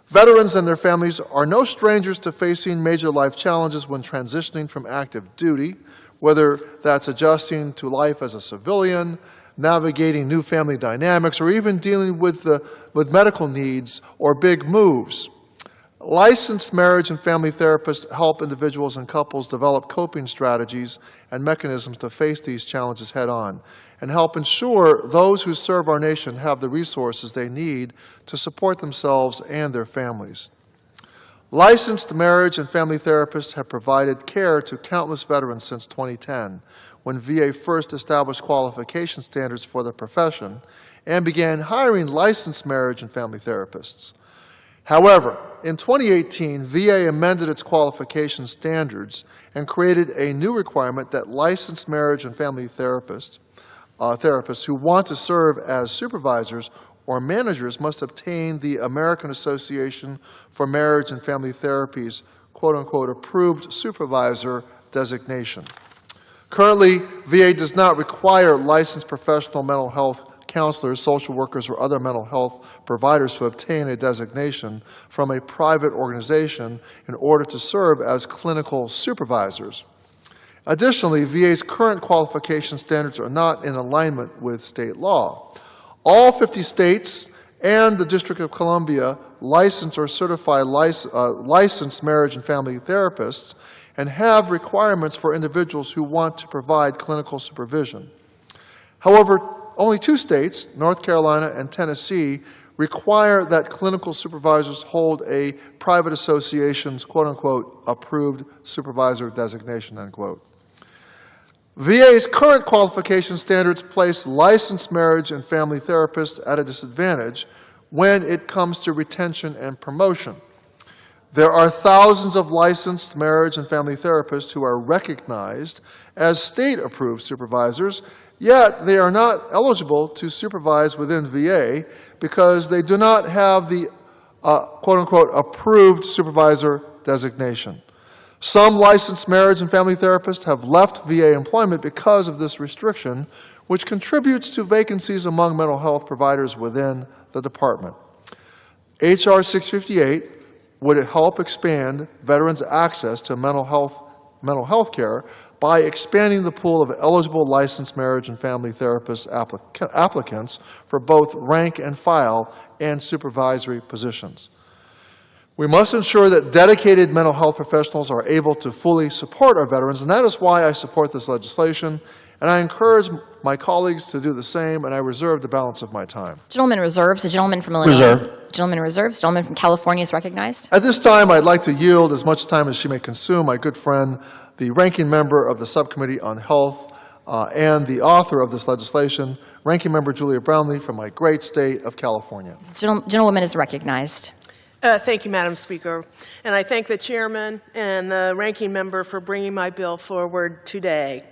Veterans and their families are no strangers to facing major life challenges when transitioning from active duty, whether that's adjusting to life as a civilian, navigating new family dynamics, or even dealing with medical needs or big moves. Licensed marriage and family therapists help individuals and couples develop coping strategies and mechanisms to face these challenges head-on, and help ensure those who serve our nation have the resources they need to support themselves and their families. Licensed marriage and family therapists have provided care to countless veterans since 2010, when VA first established qualification standards for the profession and began hiring licensed marriage and family therapists. However, in 2018, VA amended its qualification standards and created a new requirement that licensed marriage and family therapists therapists who want to serve as supervisors or managers must obtain the American Association for Marriage and Family Therapy's quote-unquote approved supervisor designation. Currently, VA does not require licensed professional mental health counselors, social workers, or other mental health providers to obtain a designation from a private organization in order to serve as clinical supervisors. Additionally, VA's current qualification standards are not in alignment with state law. All 50 states and the District of Columbia license or certify licensed marriage and family therapists and have requirements for individuals who want to provide clinical supervision. However, only 2 states, North Carolina and Tennessee, require that clinical supervisors hold a private association's quote-unquote approved supervisor designation, end quote. VA's current qualification standards place licensed marriage and family therapists at a disadvantage when it comes to retention and promotion. There are thousands of licensed marriage and family therapists who are recognized as state-approved supervisors, yet they are not eligible to supervise within VA because they do not have the quote-unquote approved supervisor designation. Some licensed marriage and family therapists have left VA employment because of this restriction, which contributes to vacancies among mental health providers within the department. H.R. 658 would help expand veterans' access to mental health care by expanding the pool of eligible licensed marriage and family therapist applicants for both rank and file and supervisory positions. We must ensure that dedicated mental health professionals are able to fully support our veterans, and that is why I support this legislation, and I encourage my colleagues to do the same, and I reserve the balance of my time. Gentleman reserves. The gentleman from Illinois. Reserve. Gentleman reserves. Gentleman from California is recognized. At this time, I'd like to yield as much time as she may consume my good friend, the ranking member of the Subcommittee on Health and the author of this legislation, Ranking Member Julia Brownlee from my great state of California. Gentlewoman is recognized. Thank you, Madam Speaker. And I thank the chairman and the ranking member for bringing my bill forward today.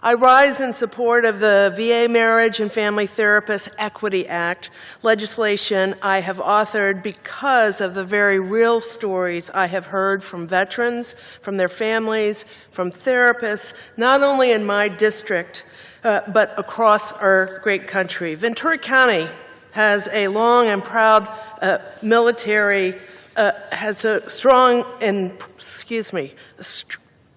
I rise in support of the VA Marriage and Family Therapist Equity Act legislation I have authored because of the very real stories I have heard from veterans, from their families, from therapists, not only in my district, but across our great country. Ventura County has a long and proud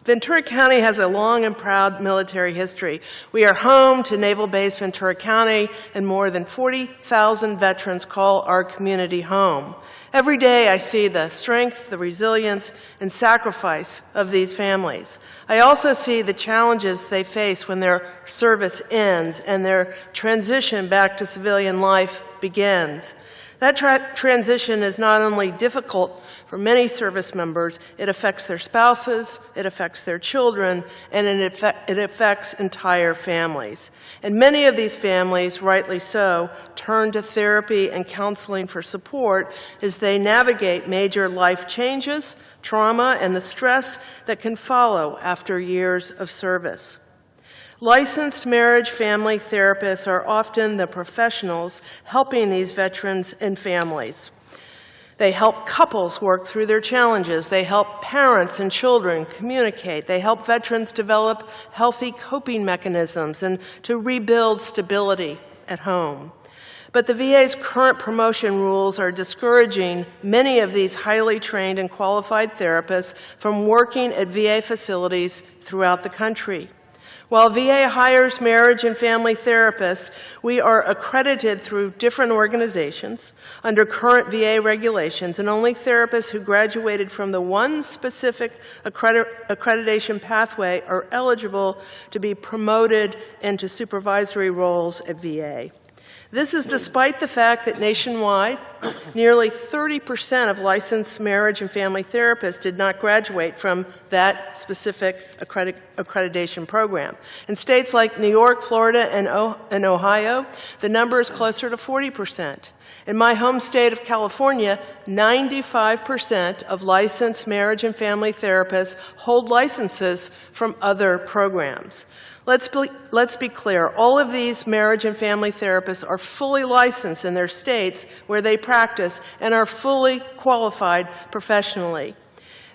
Ventura County has a long and proud military history. We are home to Naval Base Ventura County, and more than 40,000 veterans call our community home. Every day I see the strength, the resilience, and sacrifice of these families. I also see the challenges they face when their service ends and their transition back to civilian life begins. That transition is not only difficult for many service members, it affects their spouses, it affects their children, and it affects entire families. And many of these families, rightly so, turn to therapy and counseling for support as they navigate major life changes, trauma, and the stress that can follow after years of service. Licensed marriage family therapists are often the professionals helping these veterans and families. They help couples work through their challenges. They help parents and children communicate. They help veterans develop healthy coping mechanisms and to rebuild stability at home. But the VA's current promotion rules are discouraging many of these highly trained and qualified therapists from working at VA facilities throughout the country. While VA hires marriage and family therapists, we are accredited through different organizations under current VA regulations, and only therapists who graduated from the one specific accreditation pathway are eligible to be promoted into supervisory roles at VA. This is despite the fact that nationwide, nearly 30% of licensed marriage and family therapists did not graduate from that specific accreditation program. In states like New York, Florida, and Ohio, the number is closer to 40%. In my home state of California, 95% of licensed marriage and family therapists hold licenses from other programs. Let's be clear. All of these marriage and family therapists are fully licensed in their states where they practice and are fully qualified professionally.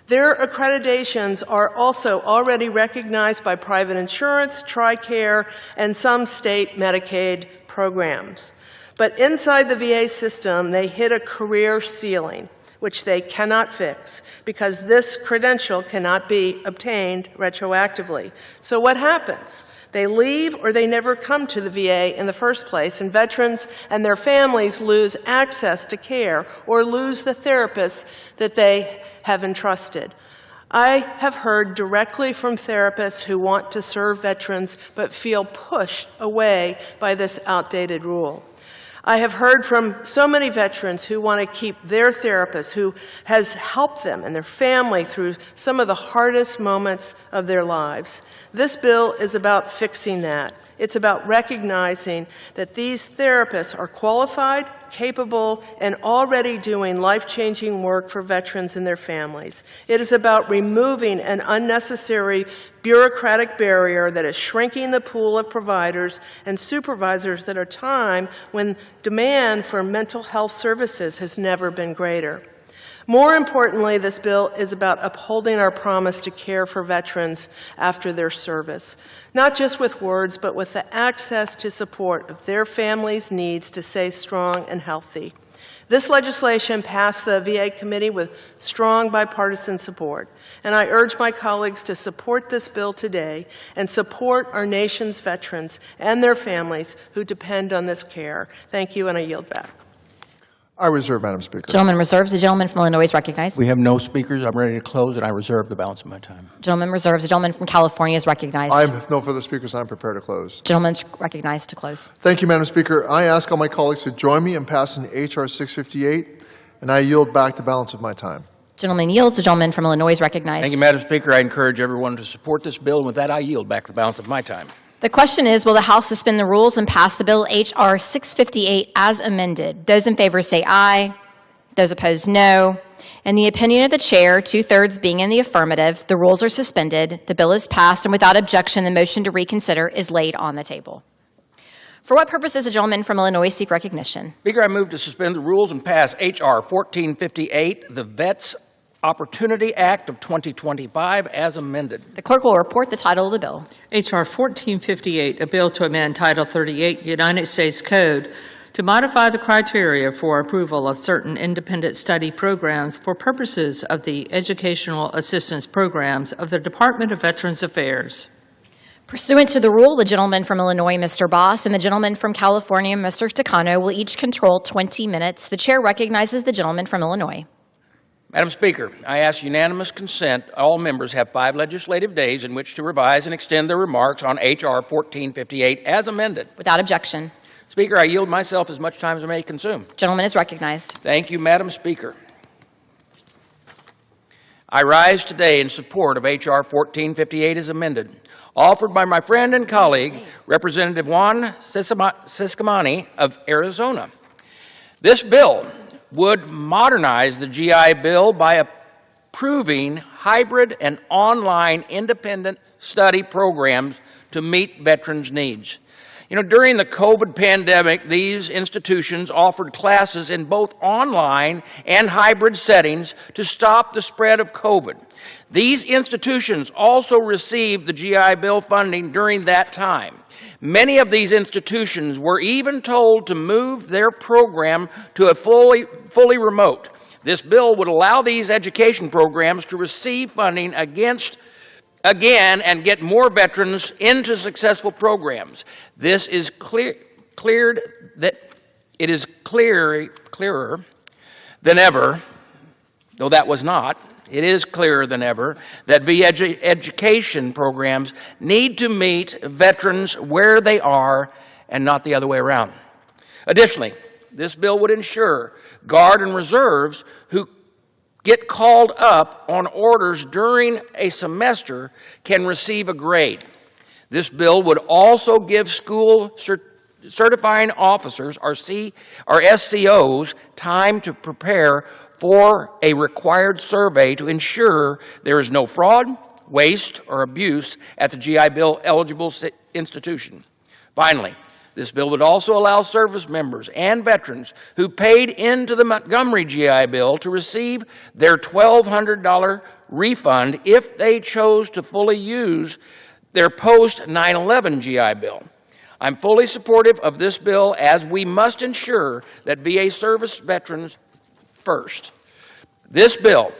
Their accreditations are also already recognized by private insurance, TRICARE, and some state Medicaid programs. But inside the VA system, they hit a career ceiling, which they cannot fix because this credential cannot be obtained retroactively. So what happens? They leave or they never come to the VA in the first place, and veterans and their families lose access to care or lose the therapists that they have entrusted. I have heard directly from therapists who want to serve veterans but feel pushed away by this outdated rule. I have heard from so many veterans who want to keep their therapist who has helped them and their family through some of the hardest moments of their lives. This bill is about fixing that. It's about recognizing that these therapists are qualified, capable, and already doing life-changing work for veterans and their families. It is about removing an unnecessary bureaucratic barrier that is shrinking the pool of providers and supervisors at a time when demand for mental health services has never been greater. More importantly, this bill is about upholding our promise to care for veterans after their service, not just with words, but with the access to support of their families' needs to stay strong and healthy. This legislation passed the VA committee with strong bipartisan support, and I urge my colleagues to support this bill today and support our nation's veterans and their families who depend on this care. Thank you, and I yield back. I reserve, Madam Speaker. Gentleman reserves. The gentleman from Illinois is recognized. We have no speakers. I'm ready to close, and I reserve the balance of my time. Gentleman reserves. The gentleman from California is recognized. I have no further speakers. I'm prepared to close. Gentleman's recognized to close. Thank you, Madam Speaker. I ask all my colleagues to join me in passing H.R. 658, and I yield back the balance of my time. Gentleman yields. The gentleman from Illinois is recognized. Thank you, Madam Speaker. I encourage everyone to support this bill, and with that, I yield back the balance of my time. The question is, will the House suspend the rules and pass the bill H.R. 658 as amended? Those in favor say aye. Those opposed, no. In the opinion of the chair, 2/3 being in the affirmative, the rules are suspended, the bill is passed, and without objection, the motion to reconsider is laid on the table. For what purpose does the gentleman from Illinois seek recognition? Speaker, I move to suspend the rules and pass H.R. 1458, the Vets Opportunity Act of 2025, as amended. The clerk will report the title of the bill. H.R. 1458, a bill to amend Title 38 United States Code to modify the criteria for approval of certain independent study programs for purposes of the educational assistance programs of the Department of Veterans Affairs. Pursuant to the rule, the gentleman from Illinois, Mr. Boss, and the gentleman from California, Mr. Takano, will each control 20 minutes. The chair recognizes the gentleman from Illinois. Madam Speaker, I ask unanimous consent. All members have 5 legislative days in which to revise and extend their remarks on H.R. 1458 as amended. Without objection. Speaker, I yield myself as much time as I may consume. Gentleman is recognized. Thank you, Madam Speaker. I rise today in support of H.R. 1458 as amended, offered by my friend and colleague, Representative Juan Ciscomani of Arizona. This bill would modernize the GI Bill by approving hybrid and online independent study programs to meet veterans' needs. You know, during the COVID pandemic, these institutions offered classes in both online and hybrid settings to stop the spread of COVID. These institutions also received the GI Bill funding during that time. Many of these institutions were even told to move their program to a fully remote. This bill would allow these education programs to receive funding again and get more veterans into successful programs. This is clearer than ever, though that was not. It is clearer than ever that VA education programs need to meet veterans where they are and not the other way around. Additionally, this bill would ensure Guard and Reserves who get called up on orders during a semester can receive a grade. This bill would also give school certifying officers, or SCOs, time to prepare for a required survey to ensure there is no fraud, waste, or abuse at the GI Bill eligible institution. Finally, this bill would also allow service members and veterans who paid into the Montgomery GI Bill to receive their $1,200 refund if they chose to fully use their post-9/11 GI Bill. I'm fully supportive of this bill, as we must ensure that VA service veterans first. This bill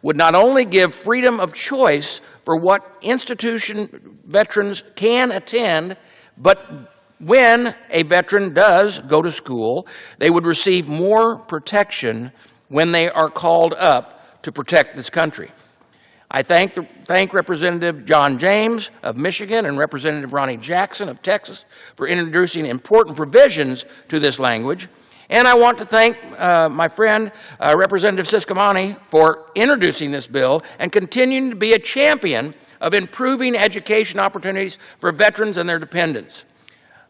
would not only give freedom of choice for what institution veterans can attend, but when a veteran does go to school, they would receive more protection when they are called up to protect this country. I thank Representative John James of Michigan and Representative Ronnie Jackson of Texas for introducing important provisions to this language. And I want to thank my friend, Representative Siscomani, for introducing this bill and continuing to be a champion of improving education opportunities for veterans and their dependents.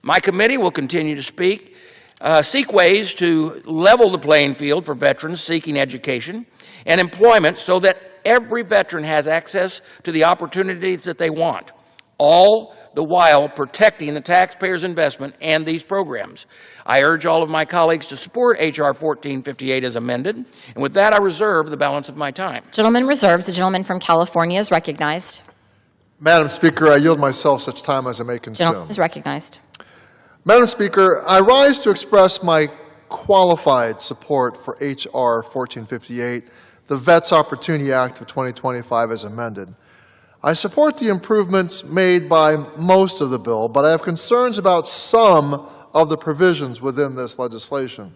My committee will continue to seek ways to level the playing field for veterans seeking education and employment so that every veteran has access to the opportunities that they want, all the while protecting the taxpayers' investment and these programs. I urge all of my colleagues to support H.R. 1458 as amended, and with that I reserve the balance of my time. Gentleman reserves. The gentleman from California is recognized. Madam Speaker, I yield myself such time as I may consume. Gentleman is recognized. Madam Speaker, I rise to express my qualified support for H.R. 1458, the Vets Opportunity Act of 2025 as amended. I support the improvements made by most of the bill, but I have concerns about some of the provisions within this legislation.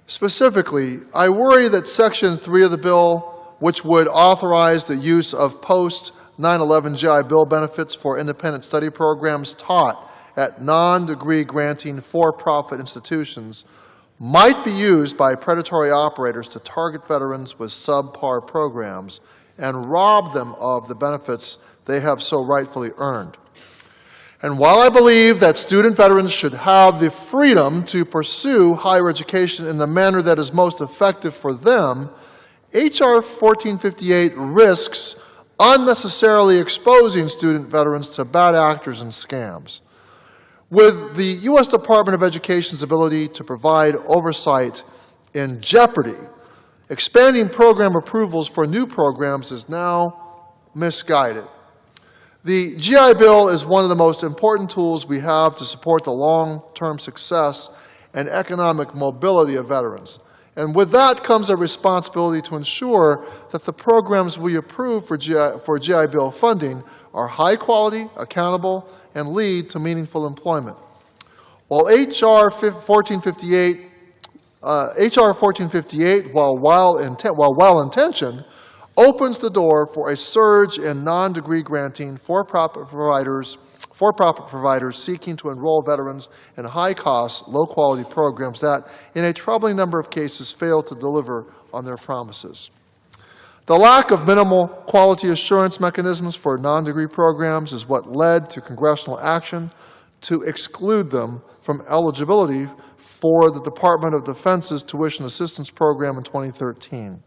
Specifically, I worry that Section 3 of the bill, which would authorize the use of post-9/11 GI Bill benefits for independent study programs taught at non-degree granting for-profit institutions, might be used by predatory operators to target veterans with subpar programs and rob them of the benefits they have so rightfully earned. And while I believe that student veterans should have the freedom to pursue higher education in the manner that is most effective for them, H.R. 1458 risks unnecessarily exposing student veterans to bad actors and scams. With the U.S. Department of Education's ability to provide oversight in jeopardy, expanding program approvals for new programs is now misguided. The GI Bill is one of the most important tools we have to support the long-term success and economic mobility of veterans. And with that comes a responsibility to ensure that the programs we approve for GI Bill funding are high quality, accountable, and lead to meaningful employment. While H.R. 1458, while well-intentioned, opens the door for a surge in non-degree granting for-profit providers seeking to enroll veterans in high-cost, low-quality programs that, in a troubling number of cases, fail to deliver on their promises. The lack of minimal quality assurance mechanisms for non-degree programs is what led to congressional action to exclude them from eligibility for the Department of Defense's tuition assistance program in 2013.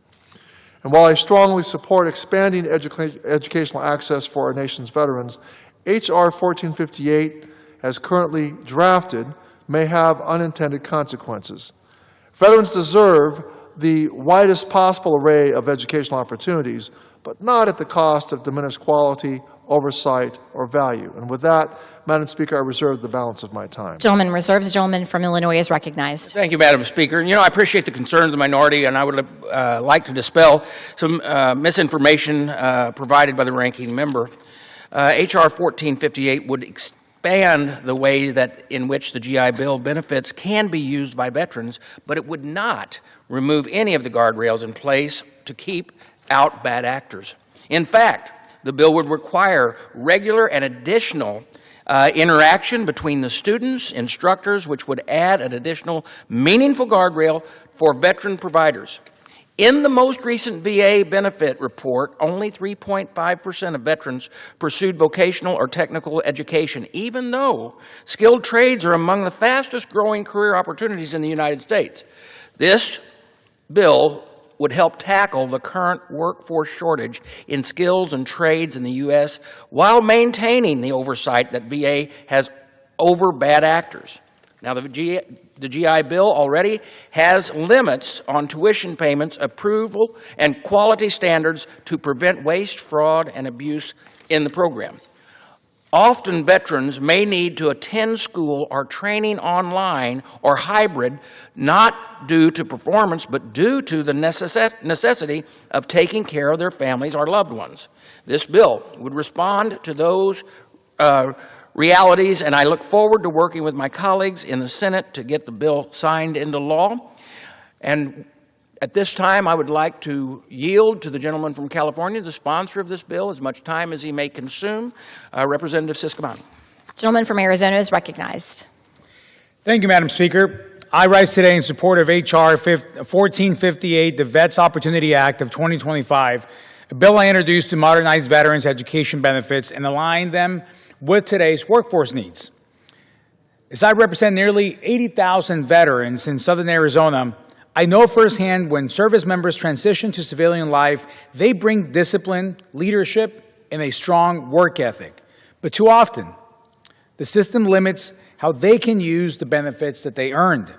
And while I strongly support expanding educational access for our nation's veterans, H.R. 1458, as currently drafted, may have unintended consequences. Veterans deserve the widest possible array of educational opportunities, but not at the cost of diminished quality, oversight, or value. And with that, Madam Speaker, I reserve the balance of my time. Gentleman reserves. The gentleman from Illinois is recognized. Thank you, Madam Speaker. You know, I appreciate the concerns of the minority, and I would like to dispel some misinformation provided by the ranking member. H.R. 1458 would expand the way that in which the GI Bill benefits can be used by veterans, but it would not remove any of the guardrails in place to keep out bad actors. In fact, the bill would require regular and additional interaction between the students, instructors, which would add an additional meaningful guardrail for veteran providers. In the most recent VA benefit report, only 3.5% of veterans pursued vocational or technical education, even though skilled trades are among the fastest growing career opportunities in the United States. This bill would help tackle the current workforce shortage in skills and trades in the U.S. while maintaining the oversight that VA has over bad actors. Now, the GI Bill already has limits on tuition payments, approval, and quality standards to prevent waste, fraud, and abuse in the program. Often, veterans may need to attend school or training online or hybrid, not due to performance, but due to the necessity of taking care of their families or loved ones. This bill would respond to those realities, and I look forward to working with my colleagues in the Senate to get the bill signed into law. And at this time, I would like to yield to the gentleman from California, the sponsor of this bill, as much time as he may consume, Representative Siscomani. Gentleman from Arizona is recognized. Thank you, Madam Speaker. I rise today in support of H.R. 1458, the Vets Opportunity Act of 2025, a bill I introduced to modernize veterans' education benefits and align them with today's workforce needs. As I represent nearly 80,000 veterans in southern Arizona, I know firsthand when service members transition to civilian life, they bring discipline, leadership, and a strong work ethic. But too often, the system limits how they can use the benefits that they earned.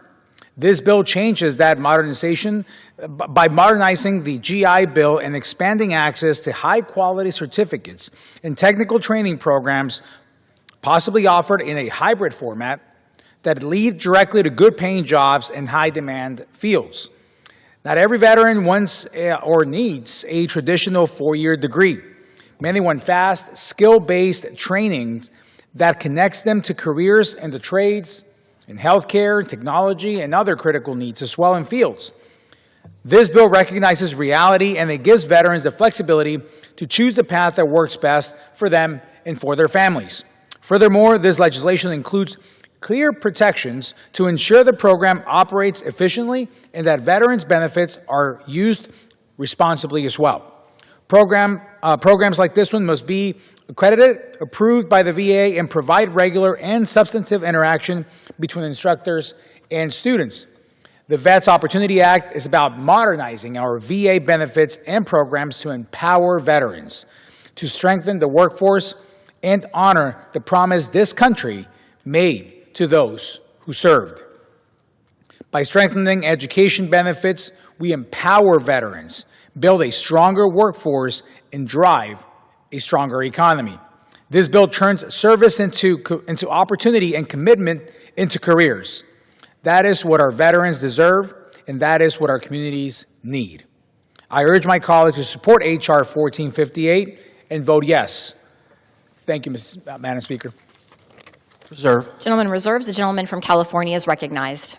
This bill changes that modernization by modernizing the GI Bill and expanding access to high-quality certificates and technical training programs, possibly offered in a hybrid format, that lead directly to good-paying jobs in high-demand fields. Not every veteran wants or needs a traditional four-year degree. Many want fast, skill-based training that connects them to careers in the trades, in healthcare, technology, and other critical needs as well in fields. This bill recognizes reality and it gives veterans the flexibility to choose the path that works best for them and for their families. Furthermore, this legislation includes clear protections to ensure the program operates efficiently and that veterans' benefits are used responsibly as well. Programs like this one must be accredited, approved by the VA, and provide regular and substantive interaction between instructors and students. The Vets Opportunity Act is about modernizing our VA benefits and programs to empower veterans, to strengthen the workforce, and honor the promise this country made to those who served. By strengthening education benefits, we empower veterans, build a stronger workforce, and drive a stronger economy. This bill turns service into opportunity and commitment into careers. That is what our veterans deserve, and that is what our communities need. I urge my colleagues to support H.R. 1458 and vote yes. Thank you, Madam Speaker. Reserve. Gentleman reserves. The gentleman from California is recognized.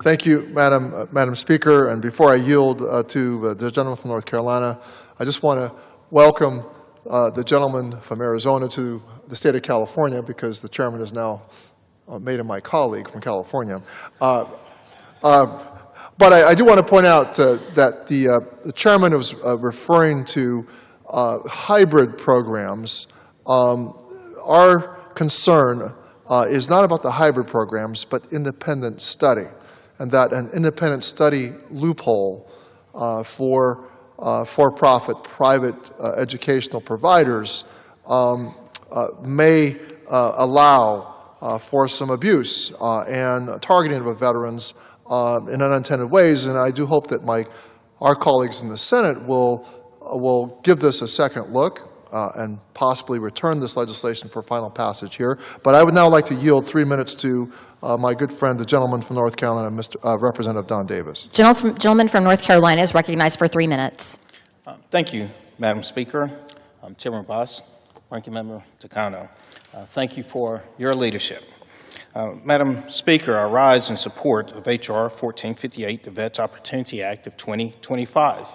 Thank you, Madam Speaker. And before I yield to the gentleman from North Carolina, I just want to welcome the gentleman from Arizona to the state of California, because the chairman is now made him my colleague from California. But I do want to point out that the chairman was referring to hybrid programs. Our concern is not about the hybrid programs, but independent study, and that an independent study loophole for-profit private educational providers may allow for some abuse and targeting of veterans in unintended ways. And I do hope that our colleagues in the Senate will give this a second look and possibly return this legislation for final passage here. But I would now like to yield 3 minutes to my good friend, the gentleman from North Carolina, Representative Don Davis. Gentleman from North Carolina is recognized for 3 minutes. Thank you, Madam Speaker. Chairman Boss, Ranking Member Takano. Thank you for your leadership. Madam Speaker, I rise in support of H.R. 1458, the Vets Opportunity Act of 2025.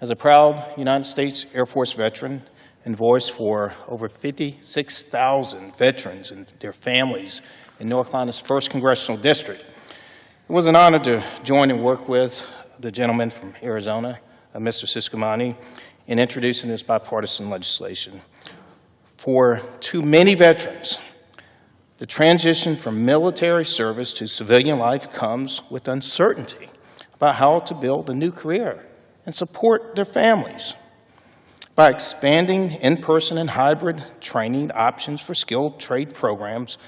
As a proud United States Air Force veteran and voice for over 56,000 veterans and their families in North Carolina's 1st Congressional District, it was an honor to join and work with the gentleman from Arizona, Mr. Siscomani, in introducing this bipartisan legislation. For too many veterans, the transition from military service to civilian life comes with uncertainty about how to build a new career and support their families. By expanding in-person and hybrid training options for skilled trade programs,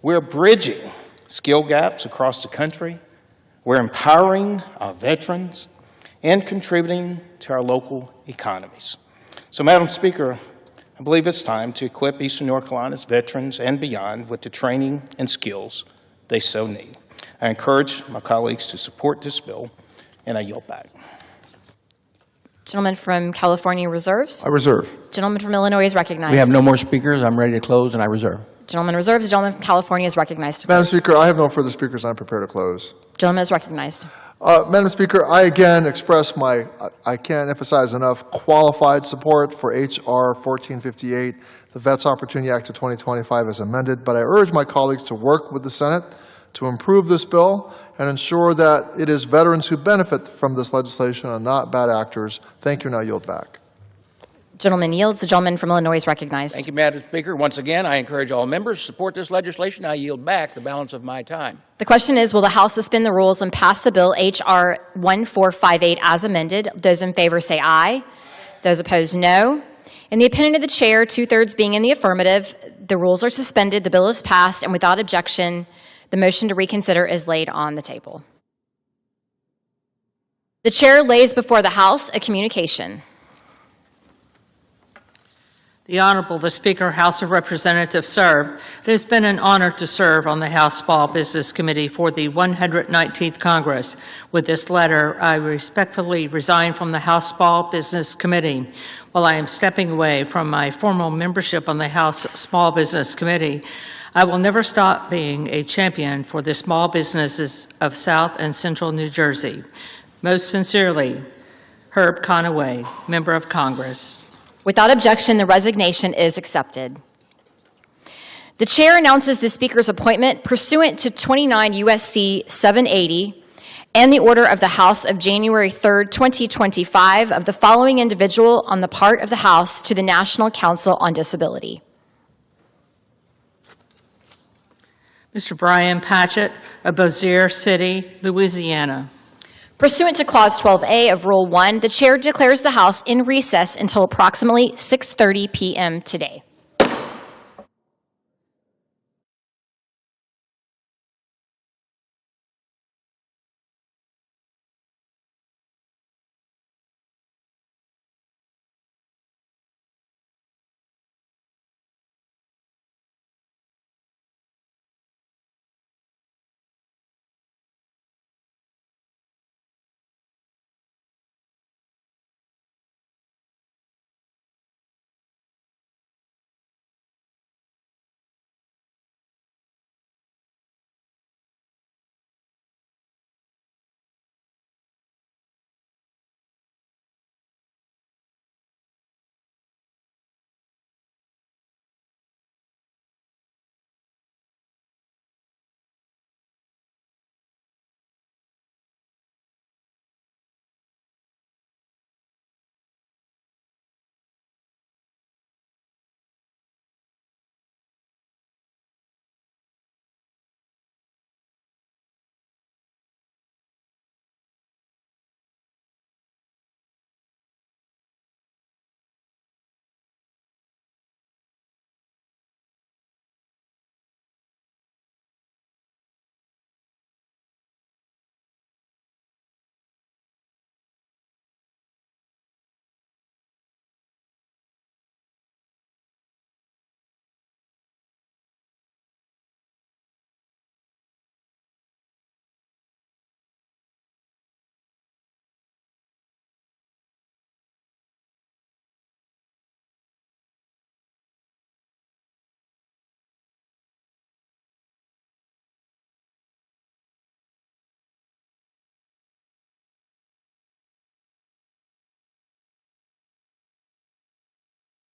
we're bridging skill gaps across the country, we're empowering our veterans, and contributing to our local economies. So, Madam Speaker, I believe it's time to equip Eastern North Carolina's veterans and beyond with the training and skills they so need. I encourage my colleagues to support this bill, and I yield back. Gentleman from California reserves. I reserve. Gentleman from Illinois is recognized. We have no more speakers. I'm ready to close, and I reserve. Gentleman reserves. The gentleman from California is recognized. to Madam close. Speaker, I have no further speakers. I'm prepared to close. Gentleman is recognized. Madam Speaker, I again express I can't emphasize enough, qualified support for H.R. 1458, the Vets Opportunity Act of 2025 as amended, but I urge my colleagues to work with the Senate to improve this bill and ensure that it is veterans who benefit from this legislation and not bad actors. Thank you, and I yield back. Gentleman yields. The gentleman from Illinois is recognized. Thank you, Madam Speaker. Once again, I encourage all members to support this legislation. I yield back the balance of my time. The question is, will the House suspend the rules and pass the bill H.R. 1458 as amended? Those in favor say aye. Those opposed, no. In the opinion of the chair, 2/3 being in the affirmative, the rules are suspended, the bill is passed, and without objection, the motion to reconsider is laid on the table. The chair lays before the House a communication. The Honorable the Speaker, House of Representatives, served. It has been an honor to serve on the House Small Business Committee for the 119th Congress. With this letter, I respectfully resign from the House Small Business Committee. While I am stepping away from my formal membership on the House Small Business Committee, I will never stop being a champion for the small businesses of South and Central New Jersey. Most sincerely, Herb Conaway, Member of Congress. Without objection, the resignation is accepted. The chair announces the Speaker's appointment pursuant to 29 U.S.C. 780 and the order of the House of January 3rd, 2025 of the following individual on the part of the House to the National Council on Disability. Mr. Brian Patchett of Bossier City, Louisiana. Pursuant to Clause 12A of Rule 1, the chair declares the House in recess until approximately 6:30 p.m. today.